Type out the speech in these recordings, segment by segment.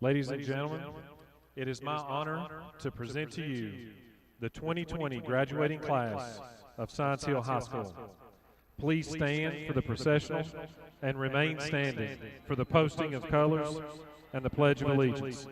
Ladies and gentlemen, it is my honor to present to you the 2020 graduating class of Science Hill High School. Please stand for the processional and remain standing for the posting of colors and the Pledge of Allegiance.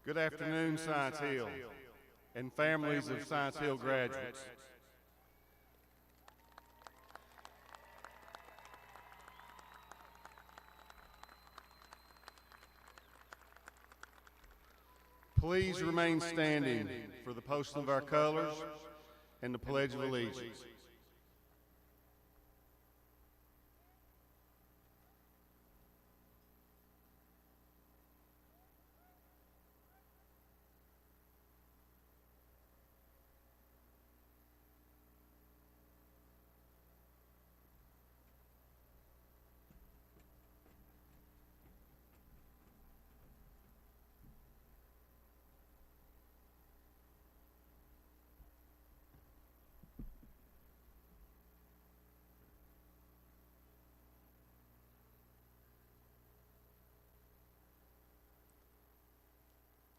Good afternoon, Science Hill, and families of Science Hill graduates. Please remain standing for the posting of our colors and the Pledge of Allegiance.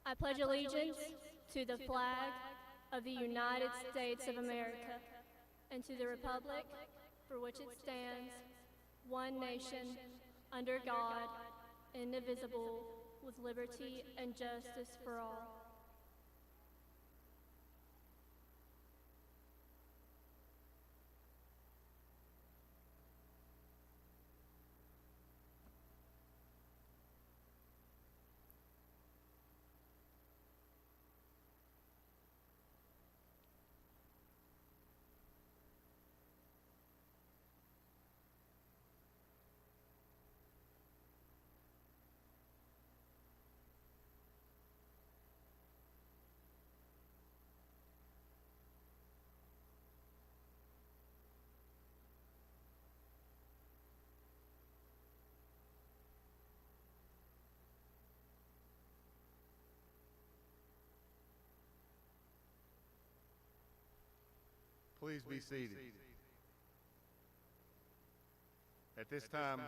I pledge allegiance to the flag of the United States of America and to the republic for which it stands, one nation, under God, indivisible, with liberty and justice for all. Please be seated. At this time,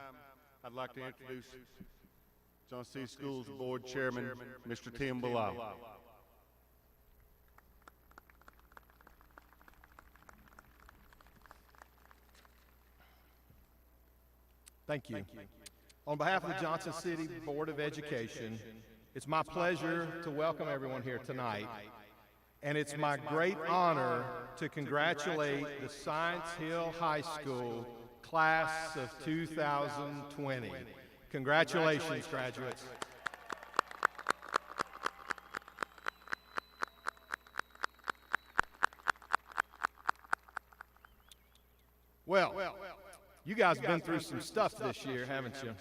I'd like to introduce Johnson City Schools Board Chairman, Mr. Tim Bilal. Thank you. On behalf of the Johnson City Board of Education, it's my pleasure to welcome everyone here tonight. And it's my great honor to congratulate the Science Hill High School class of 2020. Congratulations, graduates. Well, you guys have been through some stuff this year, haven't you?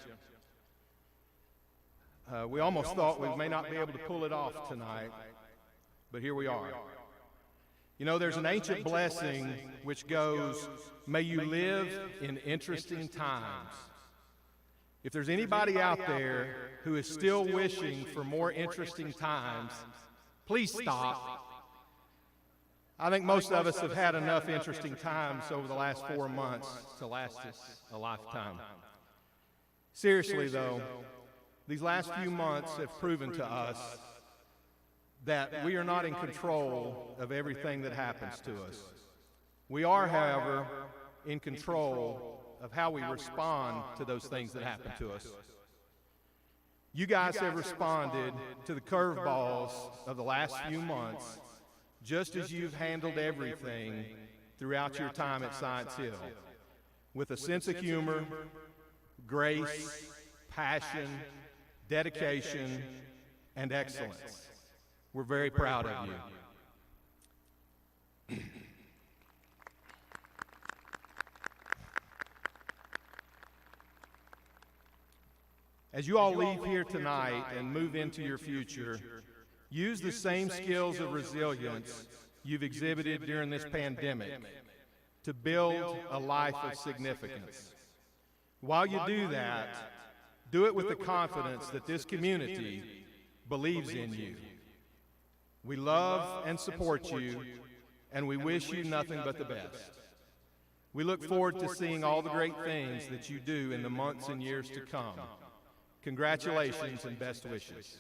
We almost thought we may not be able to pull it off tonight. But here we are. You know, there's an ancient blessing which goes, may you live in interesting times. If there's anybody out there who is still wishing for more interesting times, please stop. I think most of us have had enough interesting times over the last 4 months to last us a lifetime. Seriously, though, these last few months have proven to us that we are not in control of everything that happens to us. We are, however, in control of how we respond to those things that happen to us. You guys have responded to the curveballs of the last few months just as you've handled everything throughout your time at Science Hill, with a sense of humor, grace, passion, dedication, and excellence. We're very proud of you. As you all leave here tonight and move into your future, use the same skills of resilience you've exhibited during this pandemic to build a life of significance. While you do that, do it with the confidence that this community believes in you. We love and support you, and we wish you nothing but the best. We look forward to seeing all the great things that you do in the months and years to come. Congratulations and best wishes.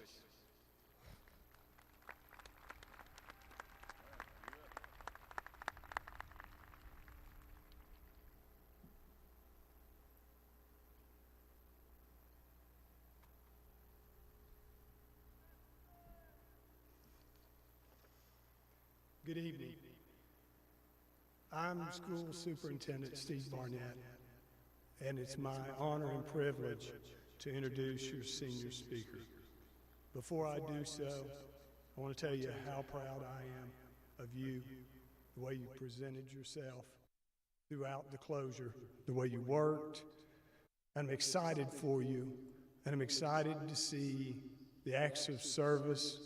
Good evening. I'm School Superintendent Steve Barnett, and it's my honor and privilege to introduce your senior speaker. Before I do so, I want to tell you how proud I am of you, the way you presented yourself throughout the closure, the way you worked. I'm excited for you, and I'm excited to see the acts of service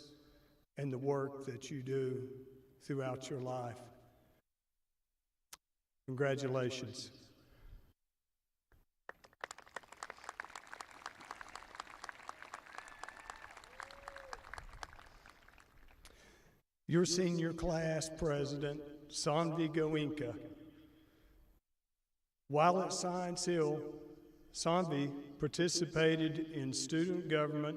and the work that you do throughout your life. Congratulations. Your senior class president, Sanvi Goenka. While at Science Hill, Sanvi participated in student government,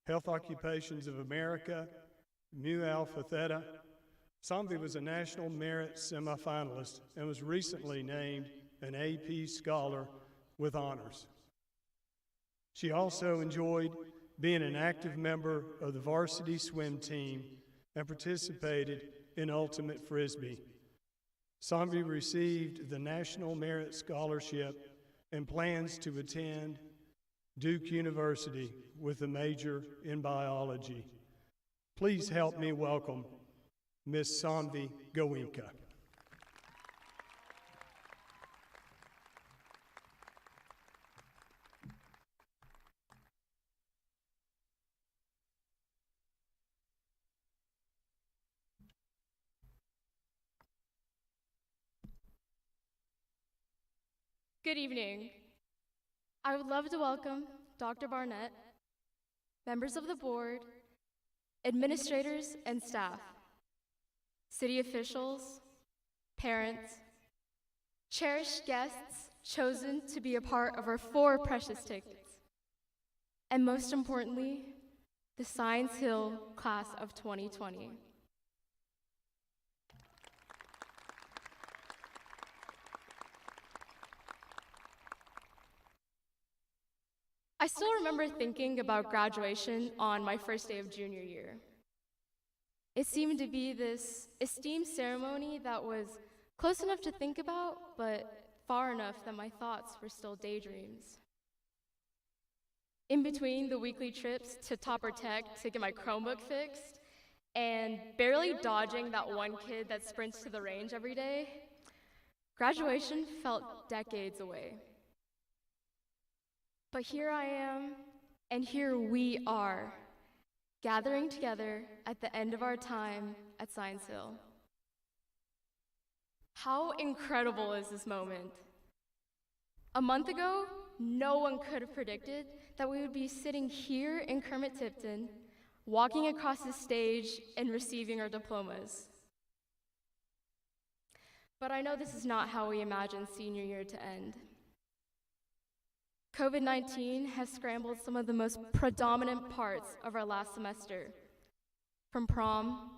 Health Occupations of America, Mu Alpha Theta. Sanvi was a National Merit semifinalist and was recently named an AP Scholar with honors. She also enjoyed being an active member of the varsity swim team and participated in Ultimate Frisbee. Sanvi received the National Merit Scholarship and plans to attend Duke University with a major in biology. Please help me welcome Ms. Sanvi Goenka. Good evening. I would love to welcome Dr. Barnett, members of the board, administrators and staff, city officials, parents, cherished guests chosen to be a part of our 4 precious tickets, and most importantly, the Science Hill class of 2020. I still remember thinking about graduation on my first day of junior year. It seemed to be this esteemed ceremony that was close enough to think about, but far enough that my thoughts were still daydreams. In between the weekly trips to Topper Tech to get my Chromebook fixed, and barely dodging that one kid that sprints to the range every day, graduation felt decades away. But here I am, and here we are, gathering together at the end of our time at Science Hill. How incredible is this moment? A month ago, no one could have predicted that we would be sitting here in Kermit-Tipton, walking across the stage and receiving our diplomas. But I know this is not how we imagined senior year to end. COVID-19 has scrambled some of the most predominant parts of our last semester, from prom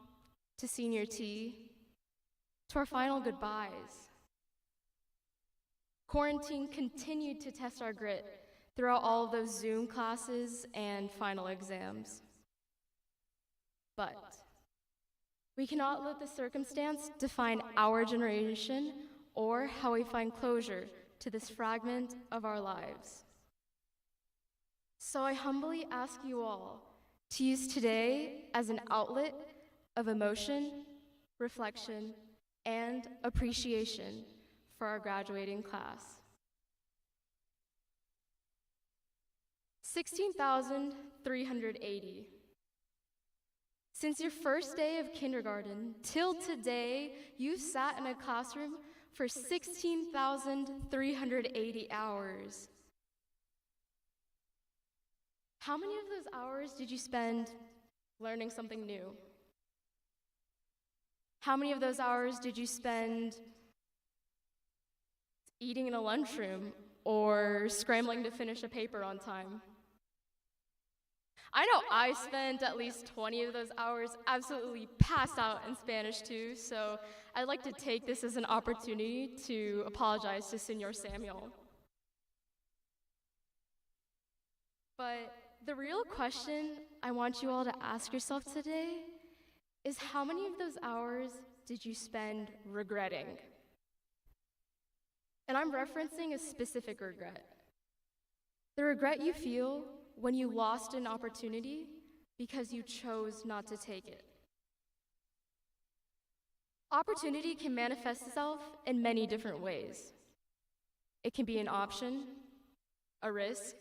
to senior tea to our final goodbyes. Quarantine continued to test our grit throughout all of those Zoom classes and final exams. But we cannot let the circumstance define our generation or how we find closure to this fragment of our lives. So I humbly ask you all to use today as an outlet of emotion, reflection, and appreciation for our graduating class. 16,380. Since your first day of kindergarten till today, you sat in a classroom for 16,380 hours. How many of those hours did you spend learning something new? How many of those hours did you spend eating in a lunchroom or scrambling to finish a paper on time? I know I spent at least 20 of those hours absolutely passed out in Spanish too, so I'd like to take this as an opportunity to apologize to Senor Samuel. But the real question I want you all to ask yourself today is how many of those hours did you spend regretting? And I'm referencing a specific regret. The regret you feel when you lost an opportunity because you chose not to take it. Opportunity can manifest itself in many different ways. It can be an option, a risk,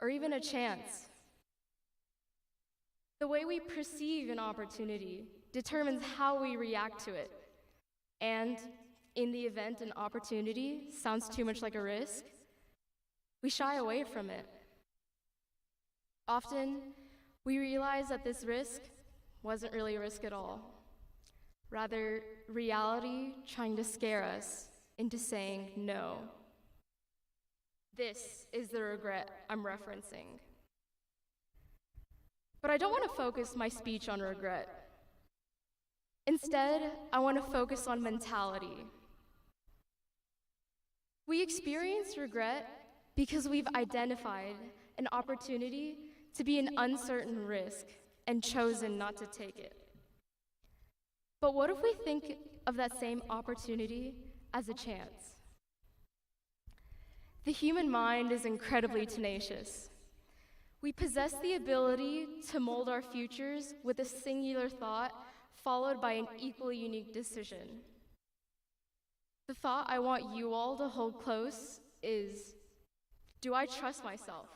or even a chance. The way we perceive an opportunity determines how we react to it. And in the event an opportunity sounds too much like a risk, we shy away from it. Often, we realize that this risk wasn't really a risk at all. Rather, reality trying to scare us into saying no. This is the regret I'm referencing. But I don't want to focus my speech on regret. Instead, I want to focus on mentality. We experience regret because we've identified an opportunity to be an uncertain risk and chosen not to take it. But what if we think of that same opportunity as a chance? The human mind is incredibly tenacious. We possess the ability to mold our futures with a singular thought followed by an equally unique decision. The thought I want you all to hold close is, do I trust myself?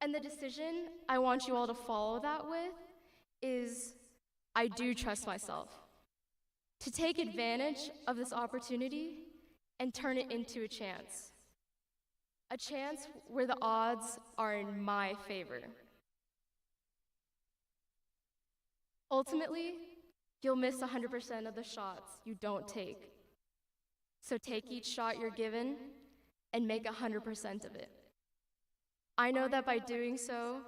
And the decision I want you all to follow that with is, I do trust myself. To take advantage of this opportunity and turn it into a chance. A chance where the odds are in my favor. Ultimately, you'll miss 100% of the shots you don't take. So take each shot you're given and make 100% of it. I know that by doing so,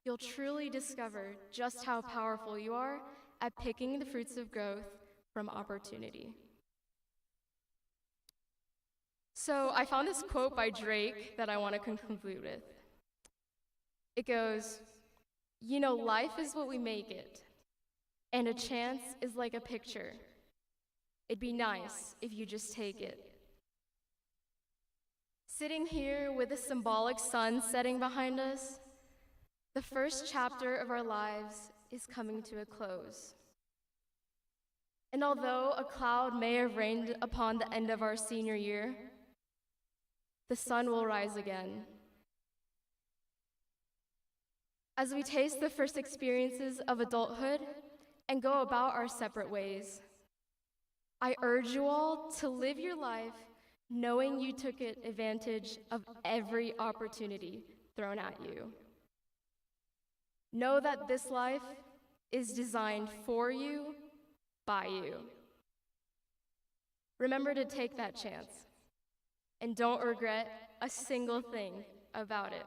you'll truly discover just how powerful you are at picking the fruits of growth from opportunity. So I found this quote by Drake that I want to conclude with. It goes, "You know, life is what we make it, and a chance is like a picture. It'd be nice if you just take it." Sitting here with a symbolic sun setting behind us, the first chapter of our lives is coming to a close. And although a cloud may have rained upon the end of our senior year, the sun will rise again. As we taste the first experiences of adulthood and go about our separate ways, I urge you all to live your life knowing you took advantage of every opportunity thrown at you. Know that this life is designed for you, by you. Remember to take that chance, and don't regret a single thing about it.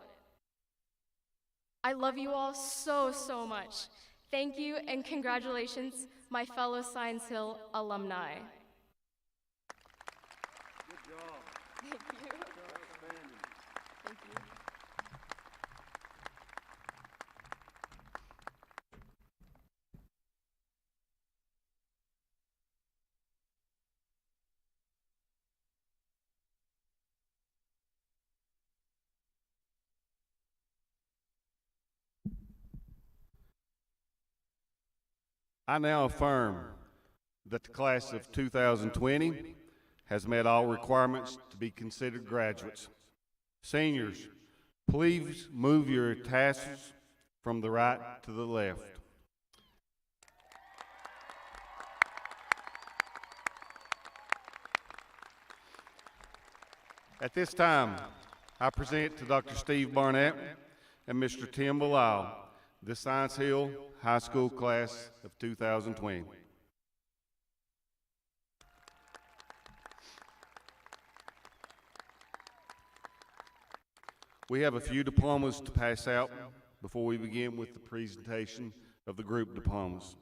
I love you all so, so much. Thank you and congratulations, my fellow Science Hill alumni. Good job. Thank you. Outstanding. Thank you. I now affirm that the class of 2020 has met all requirements to be considered graduates. Seniors, please move your tassels from the right to the left. At this time, I present to Dr. Steve Barnett and Mr. Tim Bilal the Science Hill High School class of 2020. We have a few diplomas to pass out before we begin with the presentation of the group diplomas.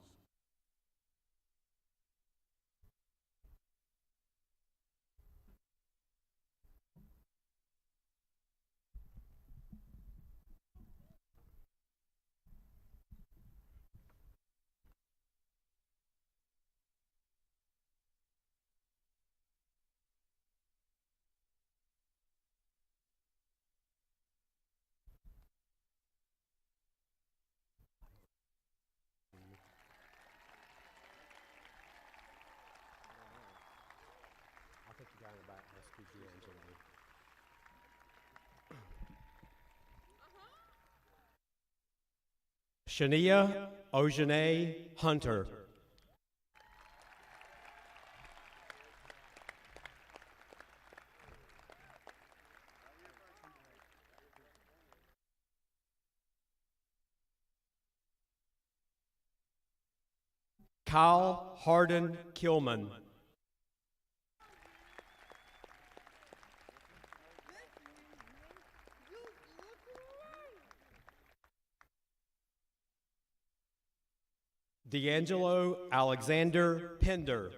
Shania Ojane Hunter. Kyle Harden Kilman. D'Angelo Alexander Pender.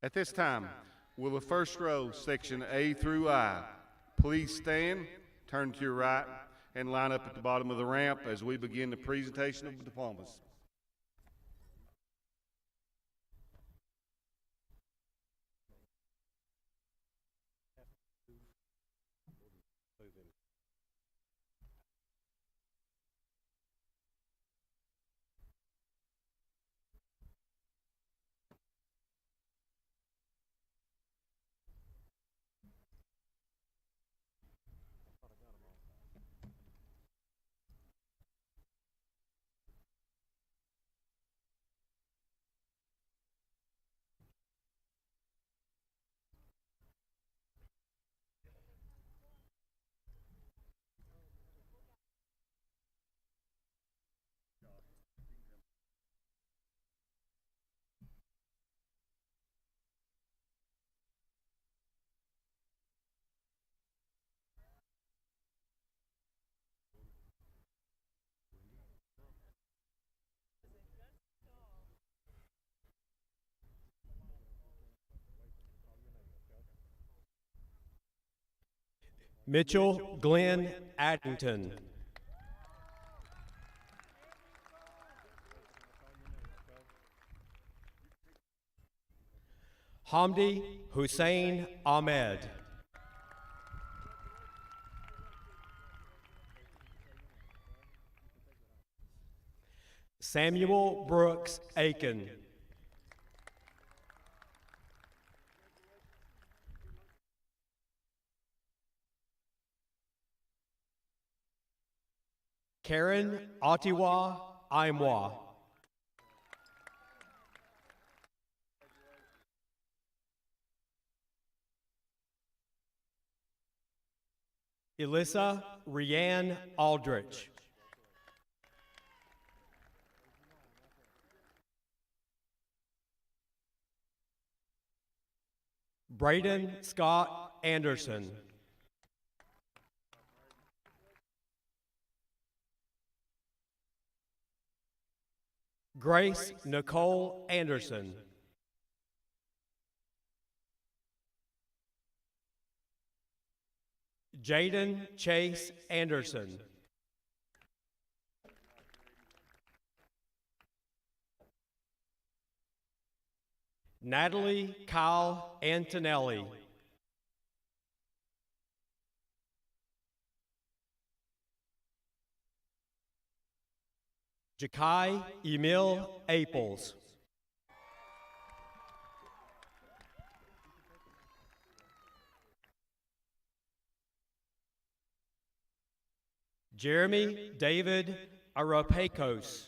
At this time, will the first row, section A through I, please stand, turn to your right, and line up at the bottom of the ramp as we begin the presentation of diplomas. Mitchell Glenn Addington. Hamdi Hussein Ahmed. Samuel Brooks Aiken. Karen Otiwa Imwa. Elissa Rianne Aldrich. Braden Scott Anderson. Grace Nicole Anderson. Jaden Chase Anderson. Natalie Kyle Antonelli. Jakai Emil Aples. Jeremy David Arapekos.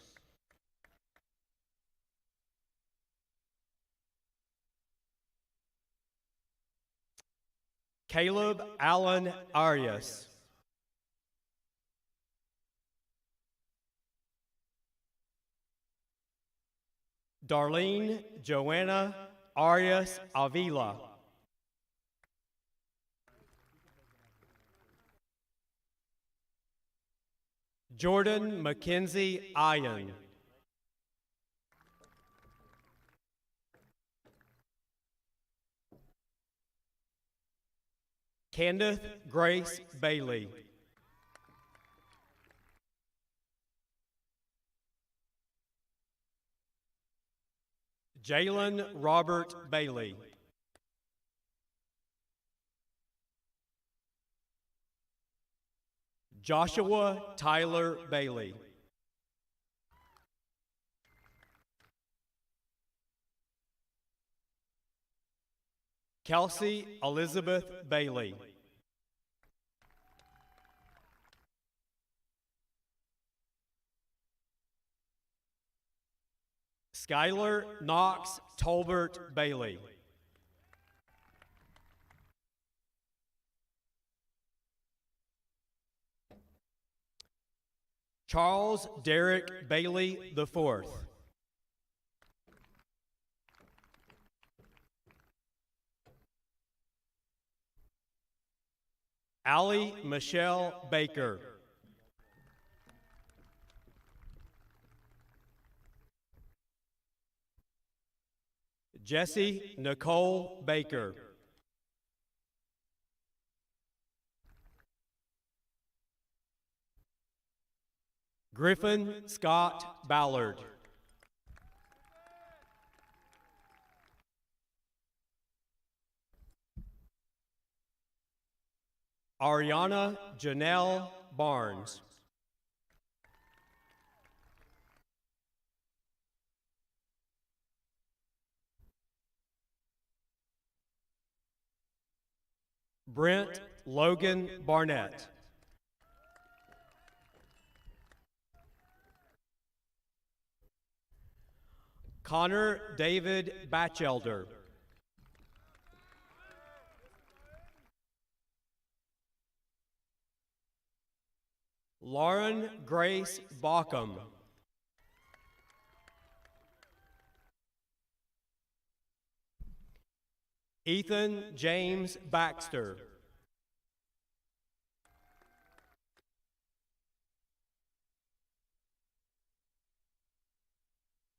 Caleb Allen Arias. Darlene Joanna Arias Avila. Jordan Mackenzie Iron. Candace Grace Bailey. Jalen Robert Bailey. Joshua Tyler Bailey. Kelsey Elizabeth Bailey. Skylar Knox Tolbert Bailey. Charles Derek Bailey IV. Allie Michelle Baker. Jessie Nicole Baker. Griffin Scott Ballard. Ariana Janelle Barnes. Brent Logan Barnett. Connor David Batchelder. Lauren Grace Baucom. Ethan James Baxter.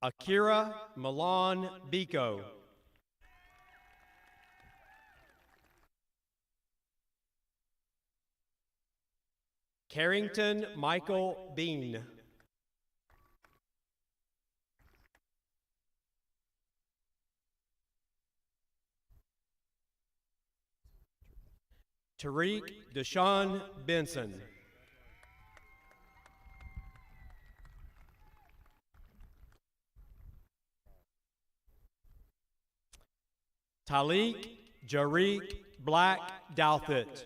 Akira Milan Biko. Carrington Michael Bean. Tariq Deshaun Benson. Talik Jariq Black Douthit.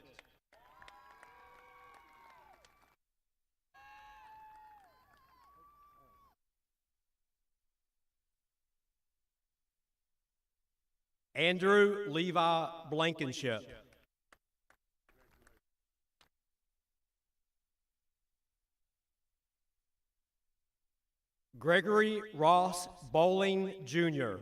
Andrew Levi Blankenship. Gregory Ross Bowling, Jr.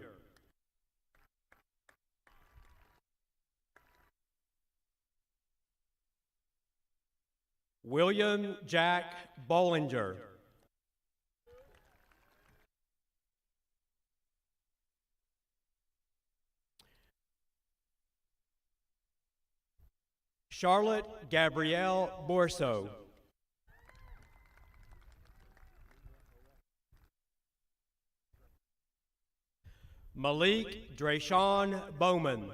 William Jack Bollinger. Charlotte Gabrielle Borso. Malik Drayshawn Bowman.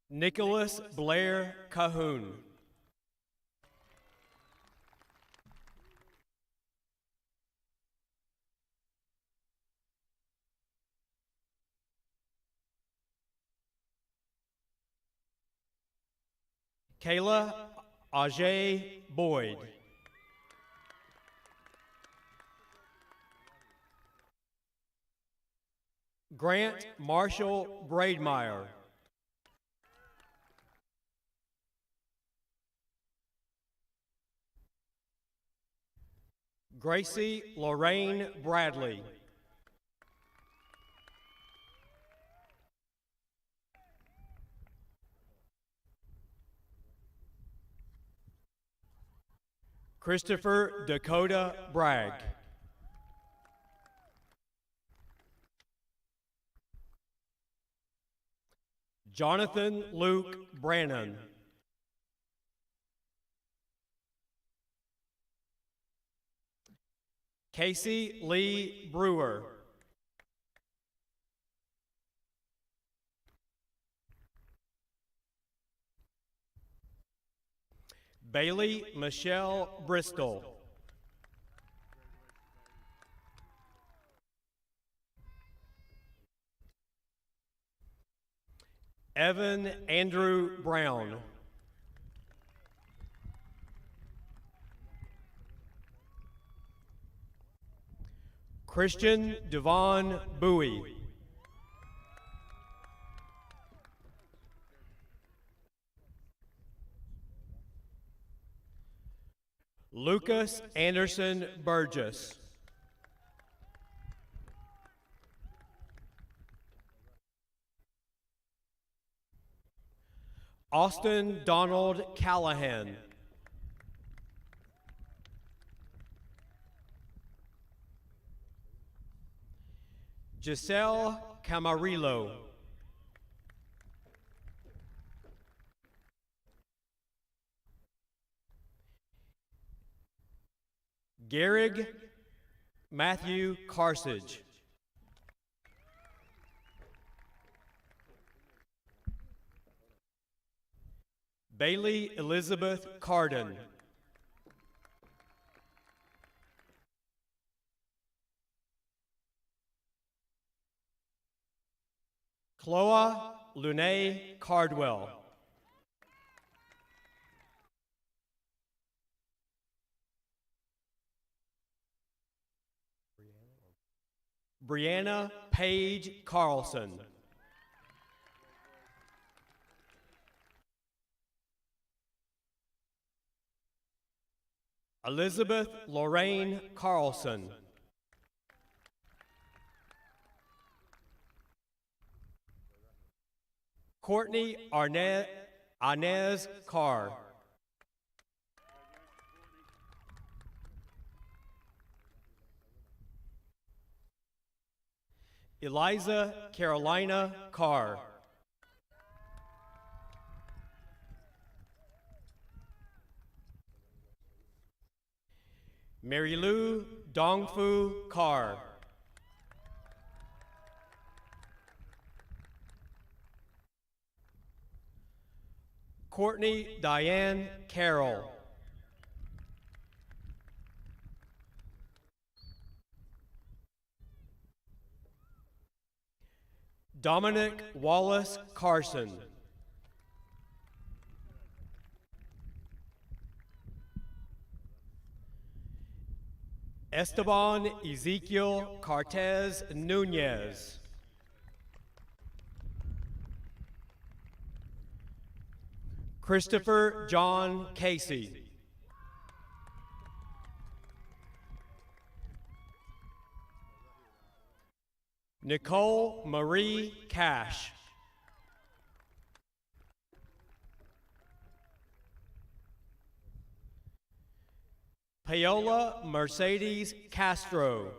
Nicholas Blair Cahoon. Kayla Ajay Boyd. Grant Marshall Braidmeyer. Gracie Lorraine Bradley. Christopher Dakota Bragg. Jonathan Luke Brannon. Casey Lee Brewer. Bailey Michelle Bristol. Evan Andrew Brown. Christian Devon Bowie. Lucas Anderson Burgess. Austin Donald Callahan. Giselle Camarillo. Gehrig Matthew Carsage. Bailey Elizabeth Carden. Chloa Lunae Cardwell. Brianna Page Carlson. Elizabeth Lorraine Carlson. Courtney Inez Carr. Eliza Carolina Carr. Mary Lou Dongfu Carr. Courtney Diane Carroll. Dominic Wallace Carson. Esteban Ezekiel Cortez Nunez. Christopher John Casey. Nicole Marie Cash. Paola Mercedes Castro.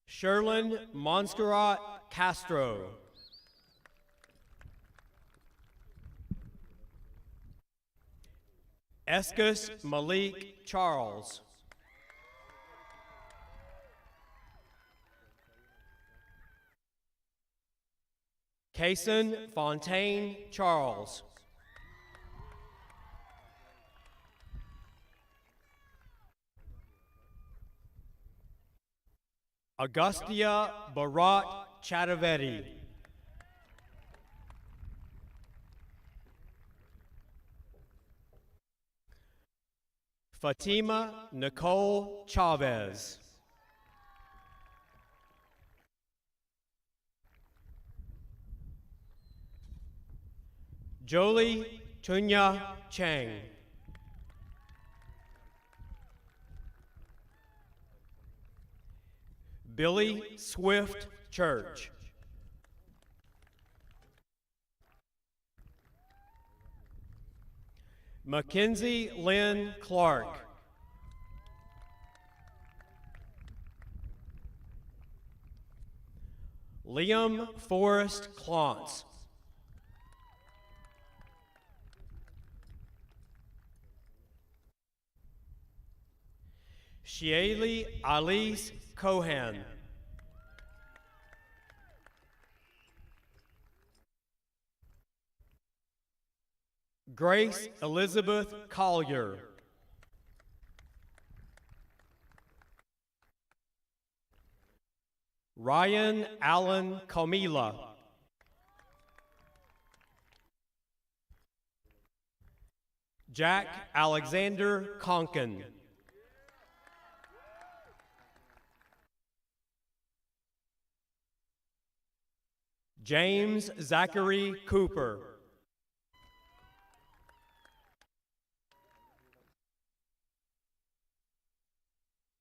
Sherlyn Montserrat Castro. Escus Malik Charles. Kaysen Fontaine Charles. Augustia Barat Chatavetti. Fatima Nicole Chavez. Jolie Chunya Chang. Billy Swift Church. Mackenzie Lynn Clark. Liam Forrest Clontz. Shieli Alice Cohan. Grace Elizabeth Collier. Ryan Allen Comila. Jack Alexander Conkin. James Zachary Cooper.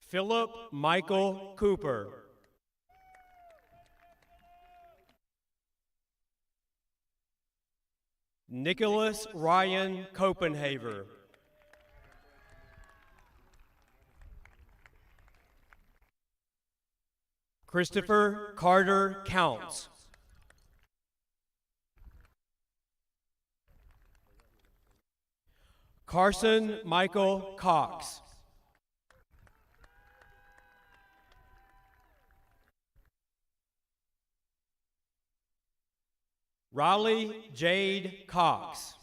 Philip Michael Cooper. Nicholas Ryan Copenhaver. Christopher Carter Counts. Carson Michael Cox. Raleigh Jade Cox.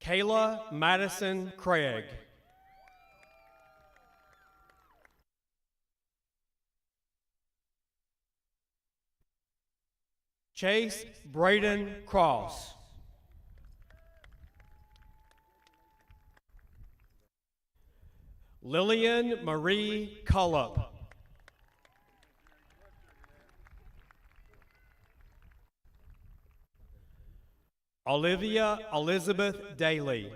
Kayla Madison Craig. Chase Braden Cross. Lillian Marie Cullup. Olivia Elizabeth Daly.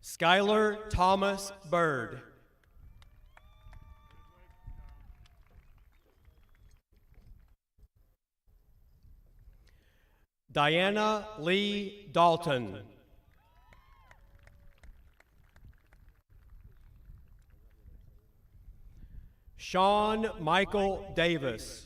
Skylar Thomas Bird. Diana Lee Dalton. Sean Michael Davis.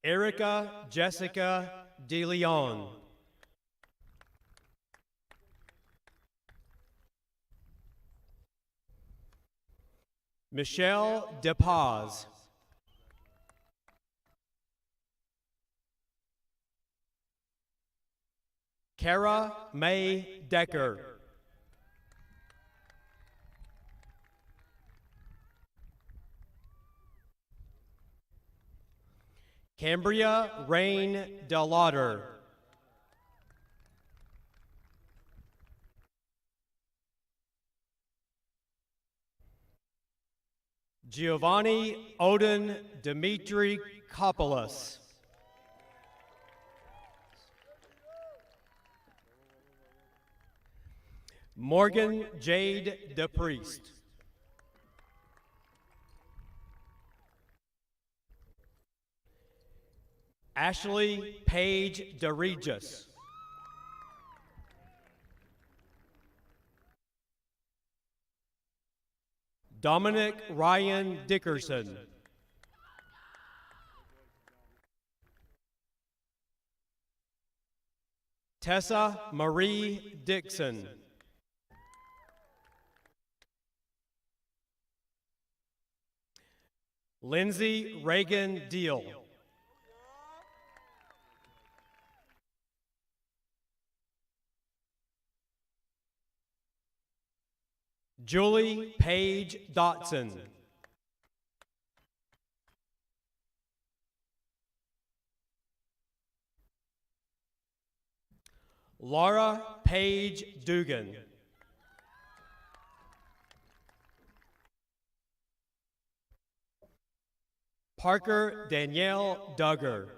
Erica Jessica DeLeon. Michelle DePaz. Kara May Decker. Cambria Rain Delauder. Giovanni Odin Dimitri Kopoulos. Morgan Jade DePriest. Ashley Paige DeRegis. Dominic Ryan Dickerson. Tessa Marie Dixon. Lindsay Reagan Deal. Julie Paige Dotson. Laura Paige Dugan. Parker Danielle Duggar.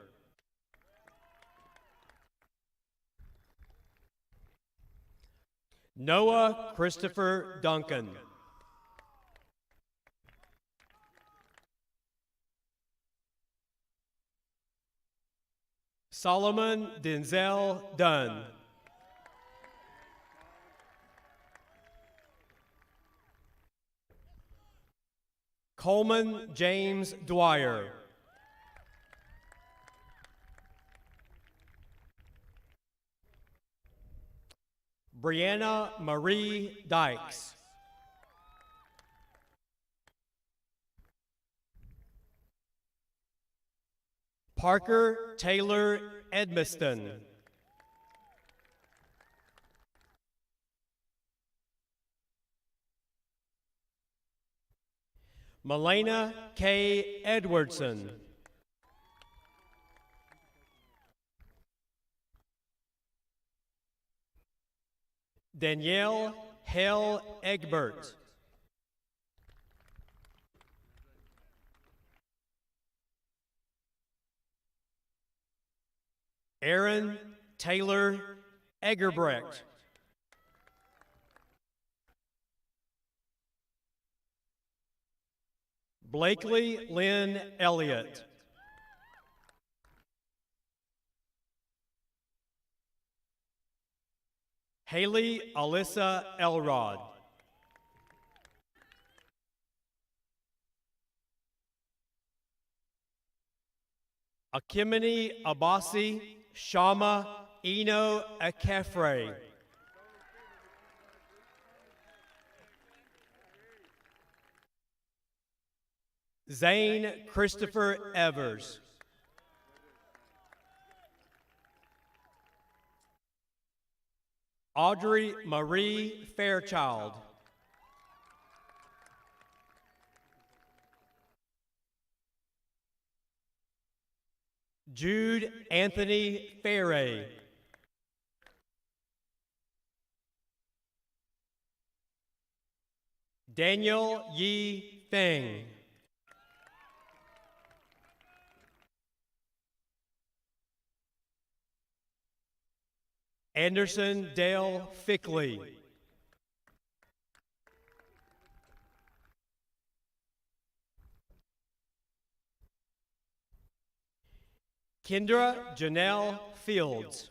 Noah Christopher Duncan. Solomon Denzel Dunn. Coleman James Dwyer. Brianna Marie Dykes. Parker Taylor Edmiston. Melena K. Edwardson. Danielle Hell Egbert. Aaron Taylor Egerbrecht. Blakely Lynn Elliott. Haley Alyssa Elrod. Akimini Abasi Shama Eno Akefre. Zane Christopher Evers. Audrey Marie Fairchild. Jude Anthony Ferre. Daniel Yi Feng. Anderson Dale Fickley. Kendra Janelle Fields.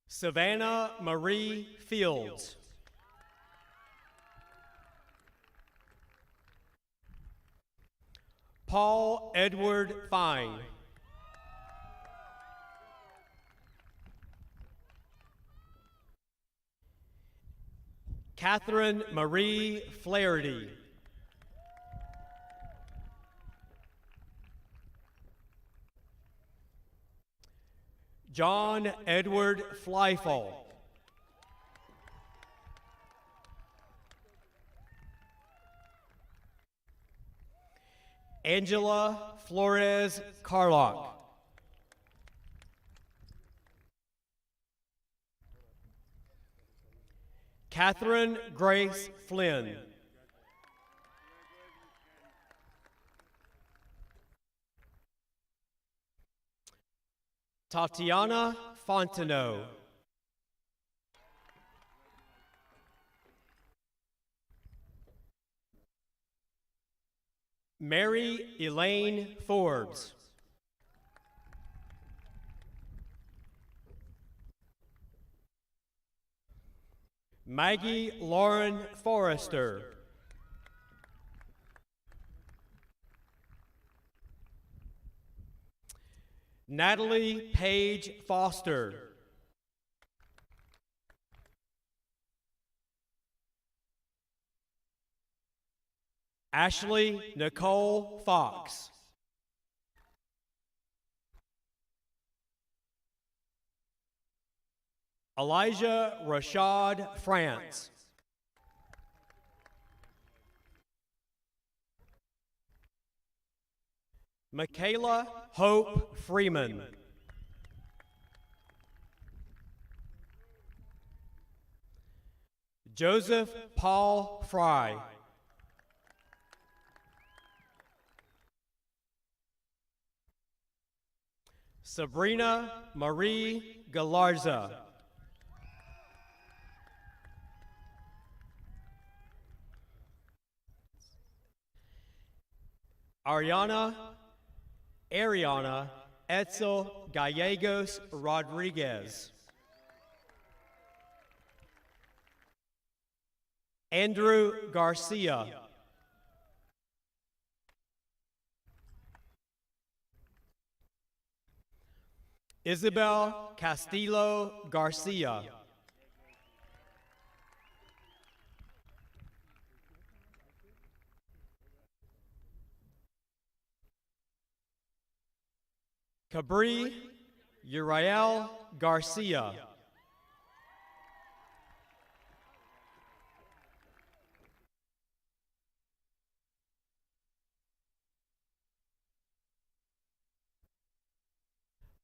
Savannah Marie Fields. Paul Edward Fine. Catherine Marie Flaherty. John Edward Flyfall. Angela Flores Carlock. Catherine Grace Flynn. Tatiana Fontenot. Mary Elaine Forbes. Maggie Lauren Forrester. Natalie Paige Foster. Ashley Nicole Fox. Elijah Rashad France. Michaela Hope Freeman. Joseph Paul Fry. Sabrina Marie Galarza. Ariana Etzel Gallegos Rodriguez. Andrew Garcia. Isabel Castillo Garcia. Cabri Uriel Garcia.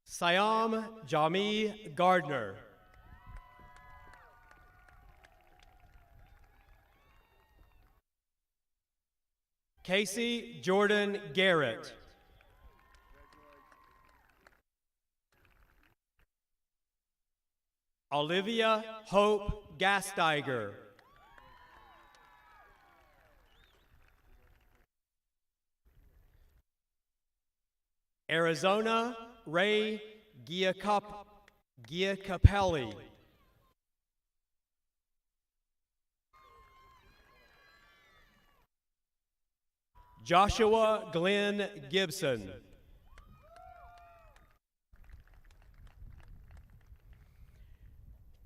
Siam Jami Gardner. Casey Jordan Garrett. Olivia Hope Gastiger. Arizona Ray Giacapelli. Joshua Glenn Gibson.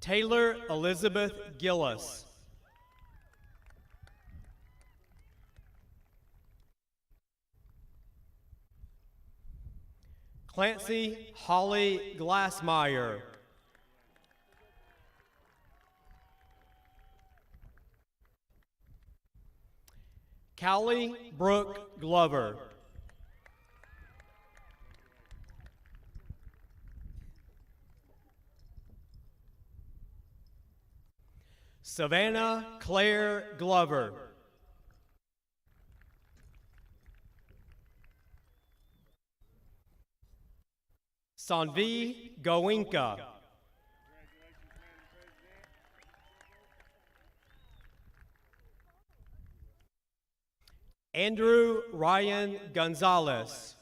Taylor Elizabeth Gillis. Clancy Holly Glassmeyer. Callie Brooke Glover. Savannah Claire Glover. Sanvi Goenka. Andrew Ryan Gonzalez.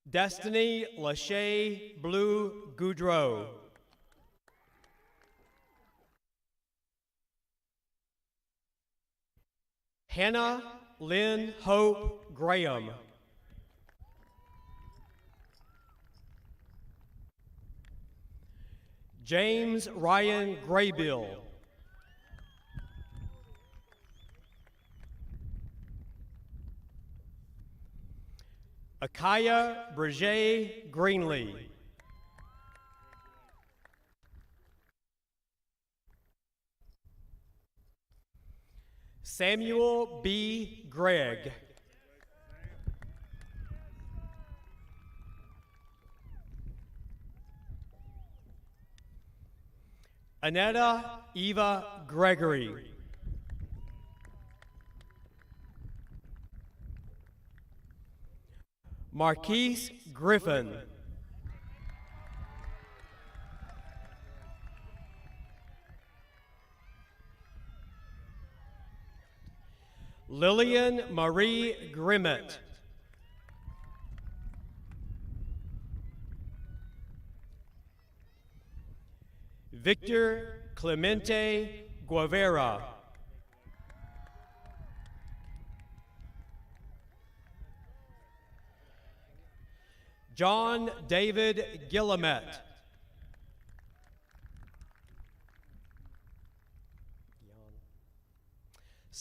Destiny Lachey Blue Goudreau. Hannah Lynn Hope Graham. James Ryan Graybill. Akaya Brigé Greenlee. Samuel B. Gregg. Anetta Eva Gregory. Marquise Griffin. Lillian Marie Grimmett. Victor Clemente Guevara. John David Guillemette.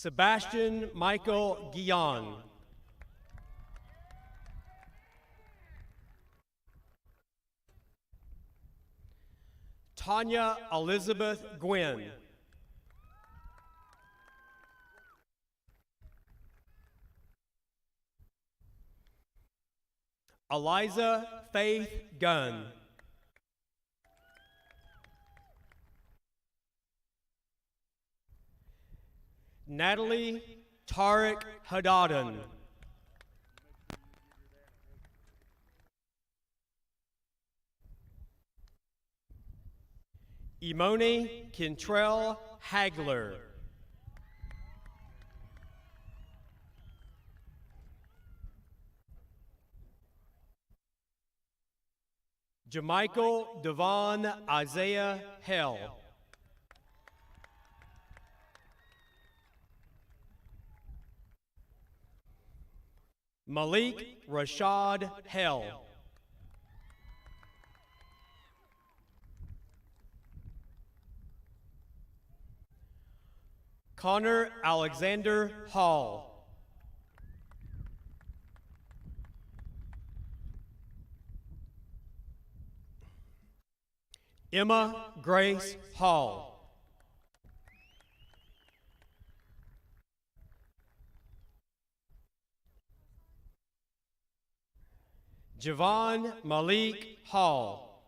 Sebastian Michael Guillon. Tanya Elizabeth Gwynn. Eliza Faith Gunn. Natalie Tariq Hadadan. Imoni Kintrell Hagler. Jamichael Devon Isaiah Hell. Malik Rashad Hell. Connor Alexander Hall. Emma Grace Hall. Javon Malik Hall.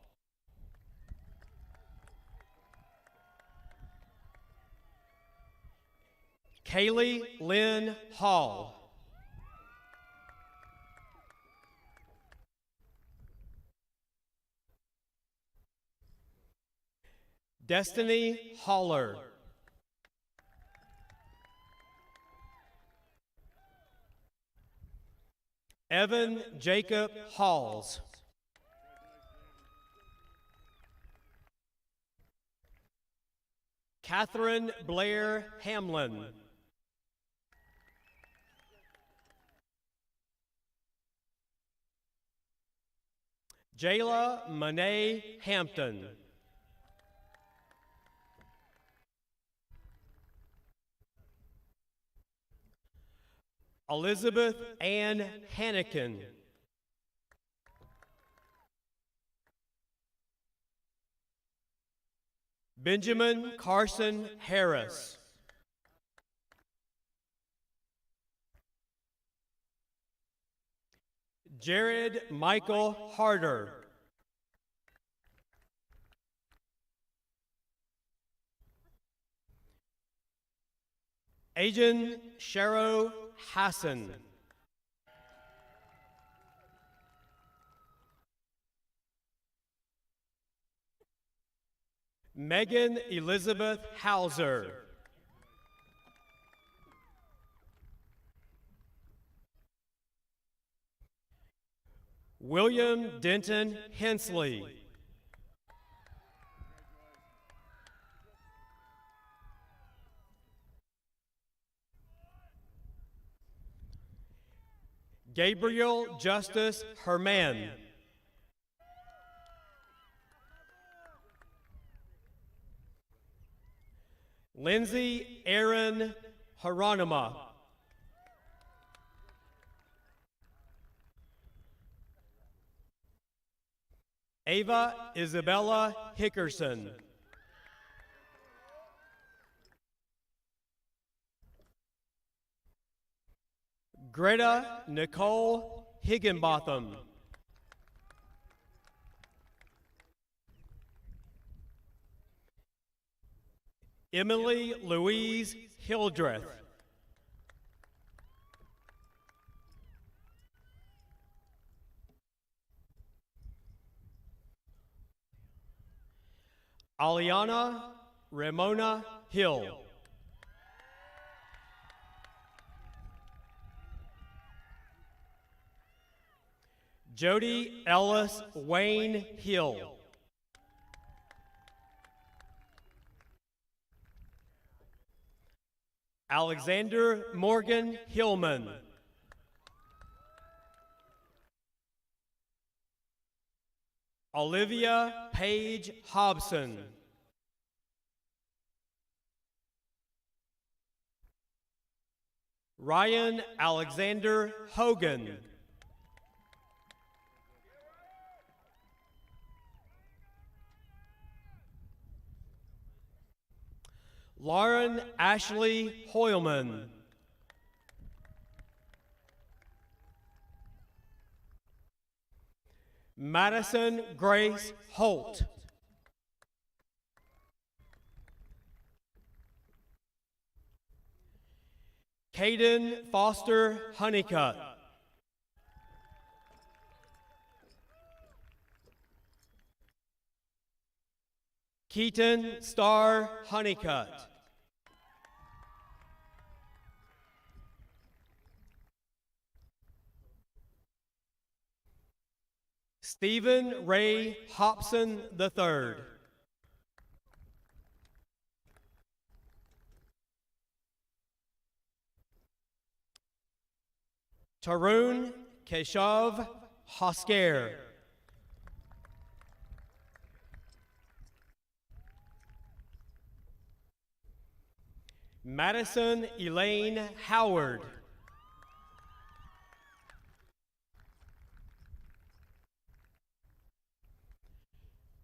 Kaylee Lynn Hall. Destiny Holler. Evan Jacob Halls. Catherine Blair Hamlin. Jayla Monet Hampton. Elizabeth Ann Hannikin. Benjamin Carson Harris. Jared Michael Harder. Ajan Sharo Hassan. Megan Elizabeth Hauser. William Denton Hensley. Gabriel Justice Herman. Lindsay Aaron Hieronyma. Ava Isabella Hickerson. Greta Nicole Higginbotham. Emily Louise Hildreth. Aliana Ramona Hill. Jody Ellis Wayne Hill. Alexander Morgan Hillman. Olivia Page Hobson. Ryan Alexander Hogan. Lauren Ashley Hoyleman. Madison Grace Holt. Caden Foster Honeycutt. Keaton Starr Honeycutt. Stephen Ray Hobson III. Tarun Keshav Hosker. Madison Elaine Howard.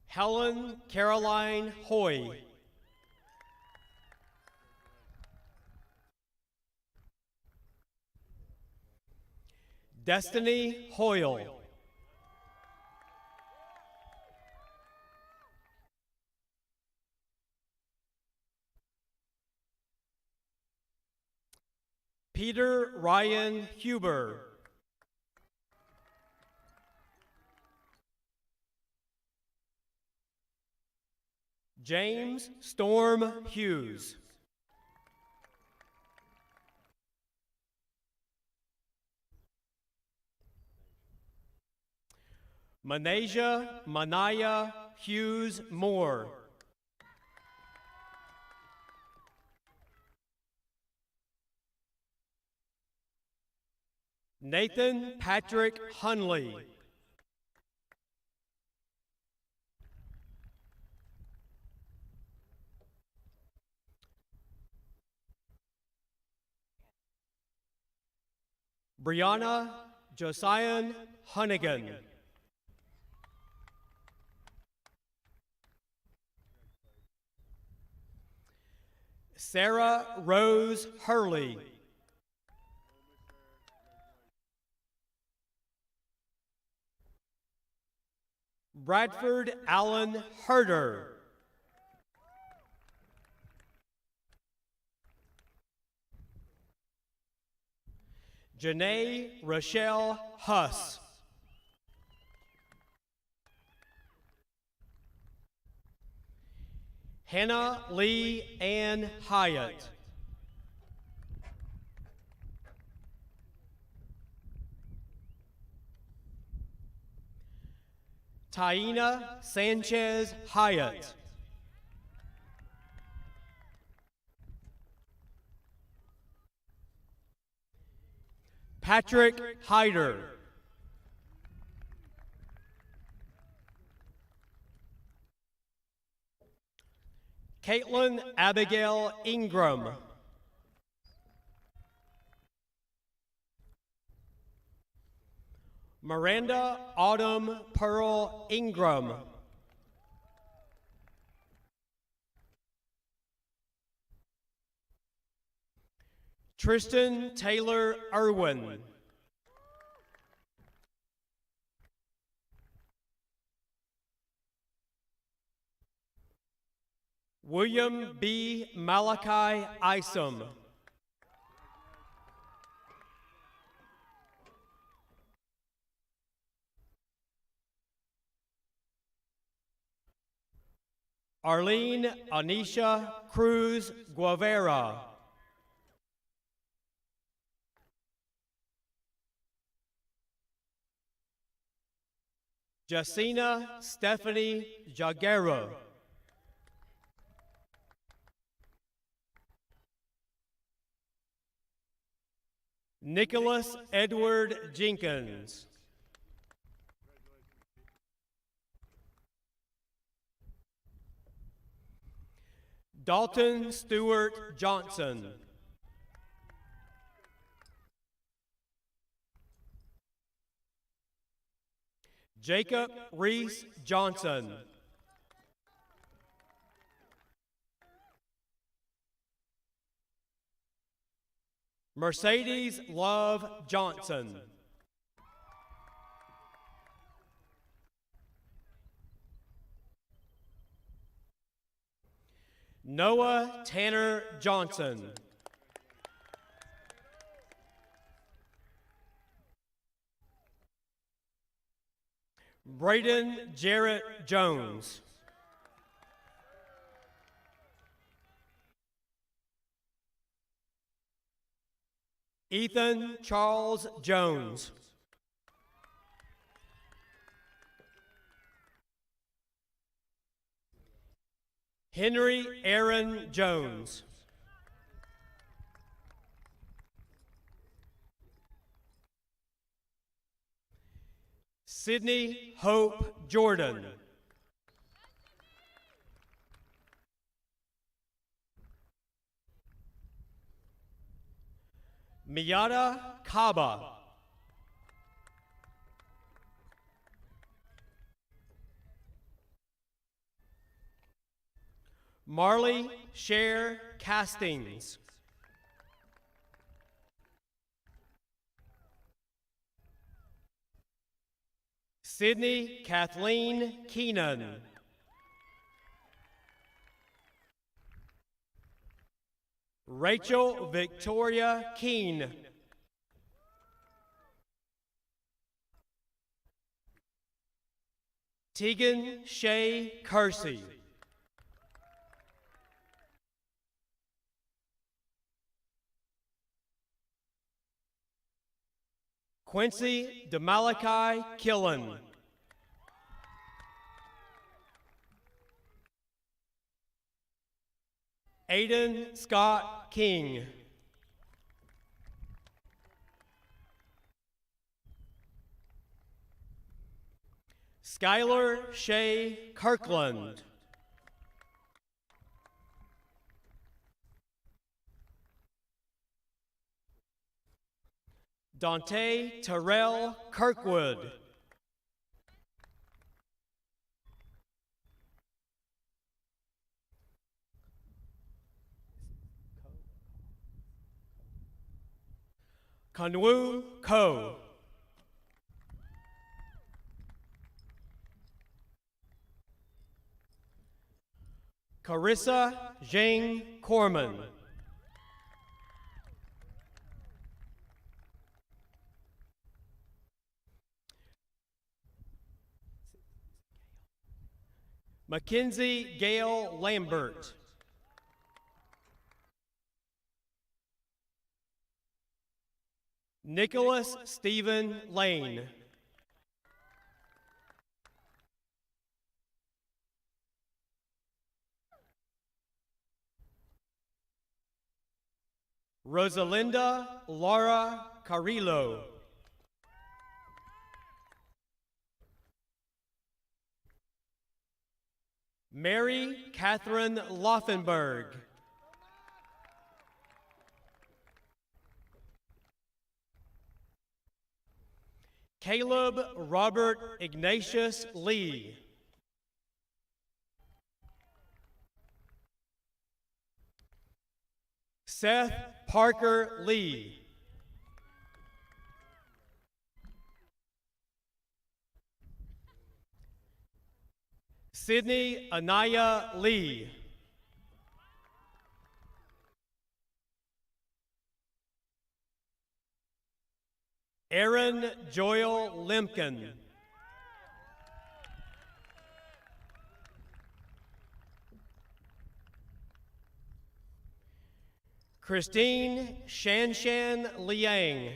Helen Caroline Hoy. Destiny Hoyle. Peter Ryan Huber. James Storm Hughes. Manasia Manaya Hughes Moore. Nathan Patrick Hunley. Brianna Josiah Hunnigan. Sarah Rose Hurley. Bradford Allen Herder. Janae Rochelle Huss. Hannah Lee Ann Hyatt. Taina Sanchez Hyatt. Patrick Hyder. Caitlin Abigail Ingram. Miranda Autumn Pearl Ingram. Tristan Taylor Irwin. William B. Malachi Isom. Arlene Anisha Cruz Guevara. Jacina Stephanie Jaguero. Nicholas Edward Jenkins. Dalton Stewart Johnson. Jacob Reese Johnson. Mercedes Love Johnson. Noah Tanner Johnson. Braden Jarrett Jones. Ethan Charles Jones. Henry Aaron Jones. Sydney Hope Jordan. Miata Kaba. Marley Cher Castings. Sydney Kathleen Keenan. Rachel Victoria Keene. Tegan Shay Kersey. Quincy DeMalachi Killen. Aiden Scott King. Skylar Shay Kirkland. Dante Terrell Kirkwood. Kanwu Ko. Carissa Jane Corman. Mackenzie Gail Lambert. Nicholas Stephen Lane. Rosalinda Laura Carrillo. Mary Catherine Laufenberg. Caleb Robert Ignatius Lee. Seth Parker Lee. Sydney Anaya Lee. Aaron Joel Limkin. Christine Shanshan Liang.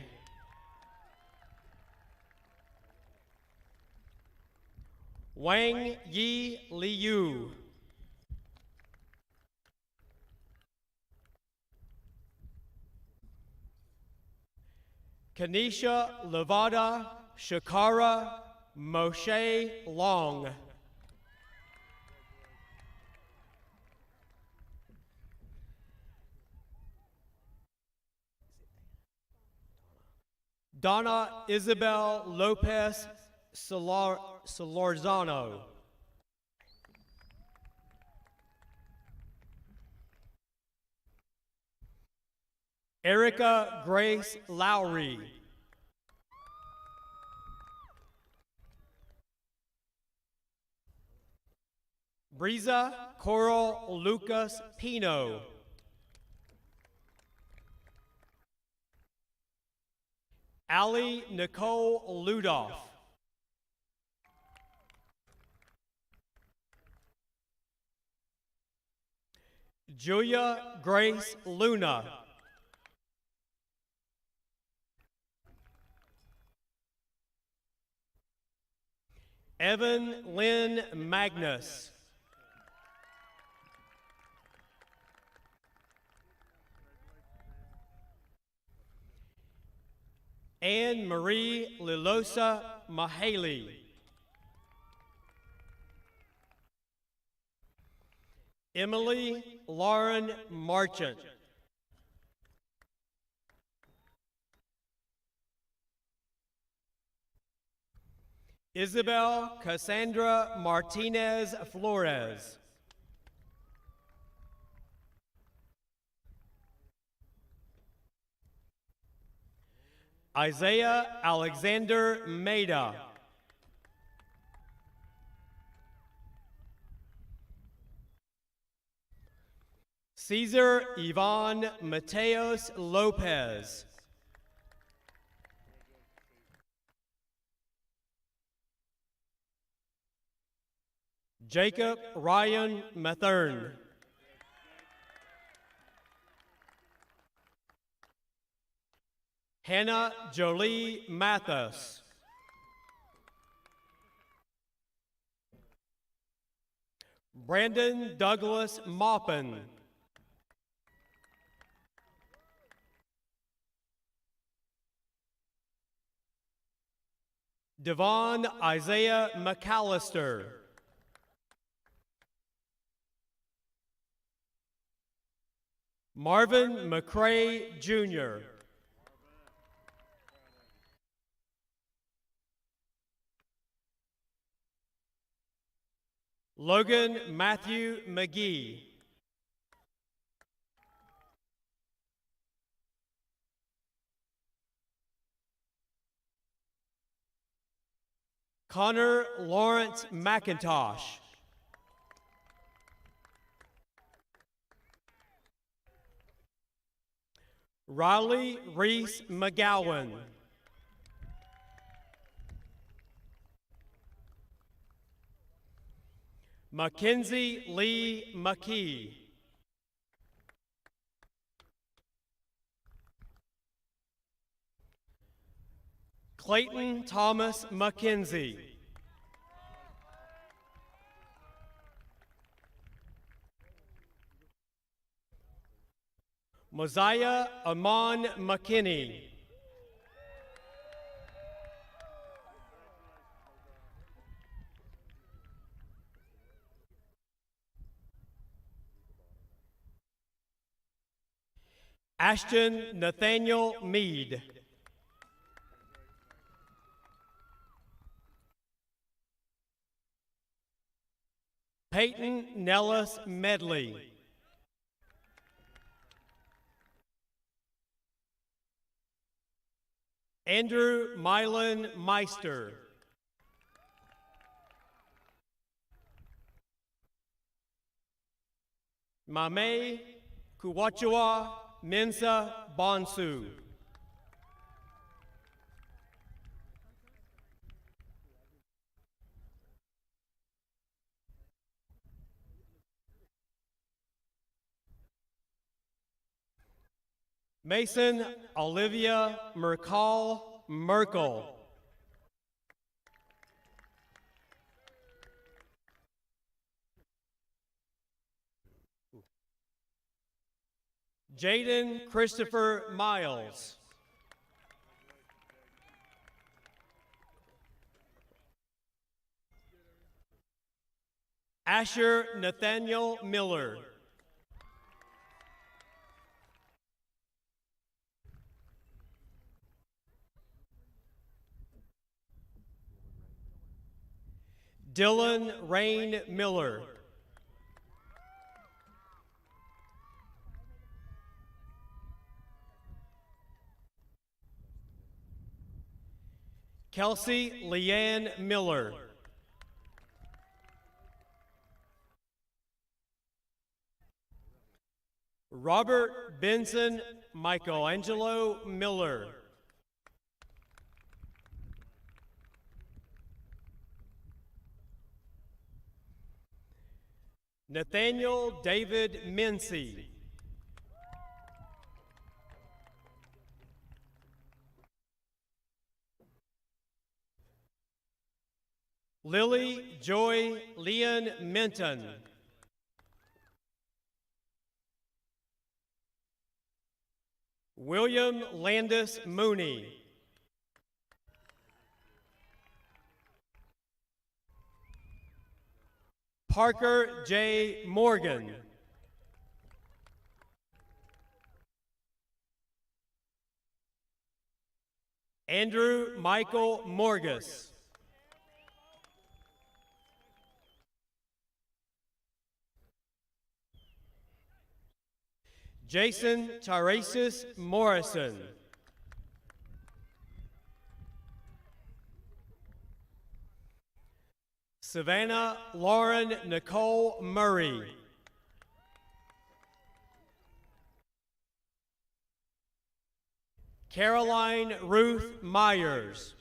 Wang Yi Liu. Kanisha Levada Shakara Moshe Long. Donna Isabel Lopez Solorzano. Erica Grace Lowry. Breeza Coral Lucas Pino. Allie Nicole Ludoff. Julia Grace Luna. Evan Lynn Magnus. Anne Marie Lilosa Mahaley. Emily Lauren Marchant. Isabel Cassandra Martinez Flores. Isaiah Alexander Maida. Cesar Ivan Mateos Lopez. Jacob Ryan Mathern. Hannah Jolie Mathis. Brandon Douglas Maupin. Devon Isaiah McAllister. Marvin McCrae Jr. Logan Matthew McGee. Connor Lawrence McIntosh. Riley Reese McGowan. Mackenzie Lee McKee. Clayton Thomas McKenzie. Mosiah Amon McKinney. Ashton Nathaniel Mead. Peyton Nellis Medley. Andrew Mylan Meister. Mame Kuwachua Mensa Bonsu. Mason Olivia Mercall Merkel. Jaden Christopher Miles. Asher Nathaniel Miller. Dylan Rain Miller. Kelsey Leanne Miller. Robert Benson Michelangelo Miller. Nathaniel David Mincy. Lily Joy Leon Minton. William Landis Mooney. Parker J. Morgan. Andrew Michael Morgus. Jason Tyresis Morrison. Savannah Lauren Nicole Murray. Caroline Ruth Myers.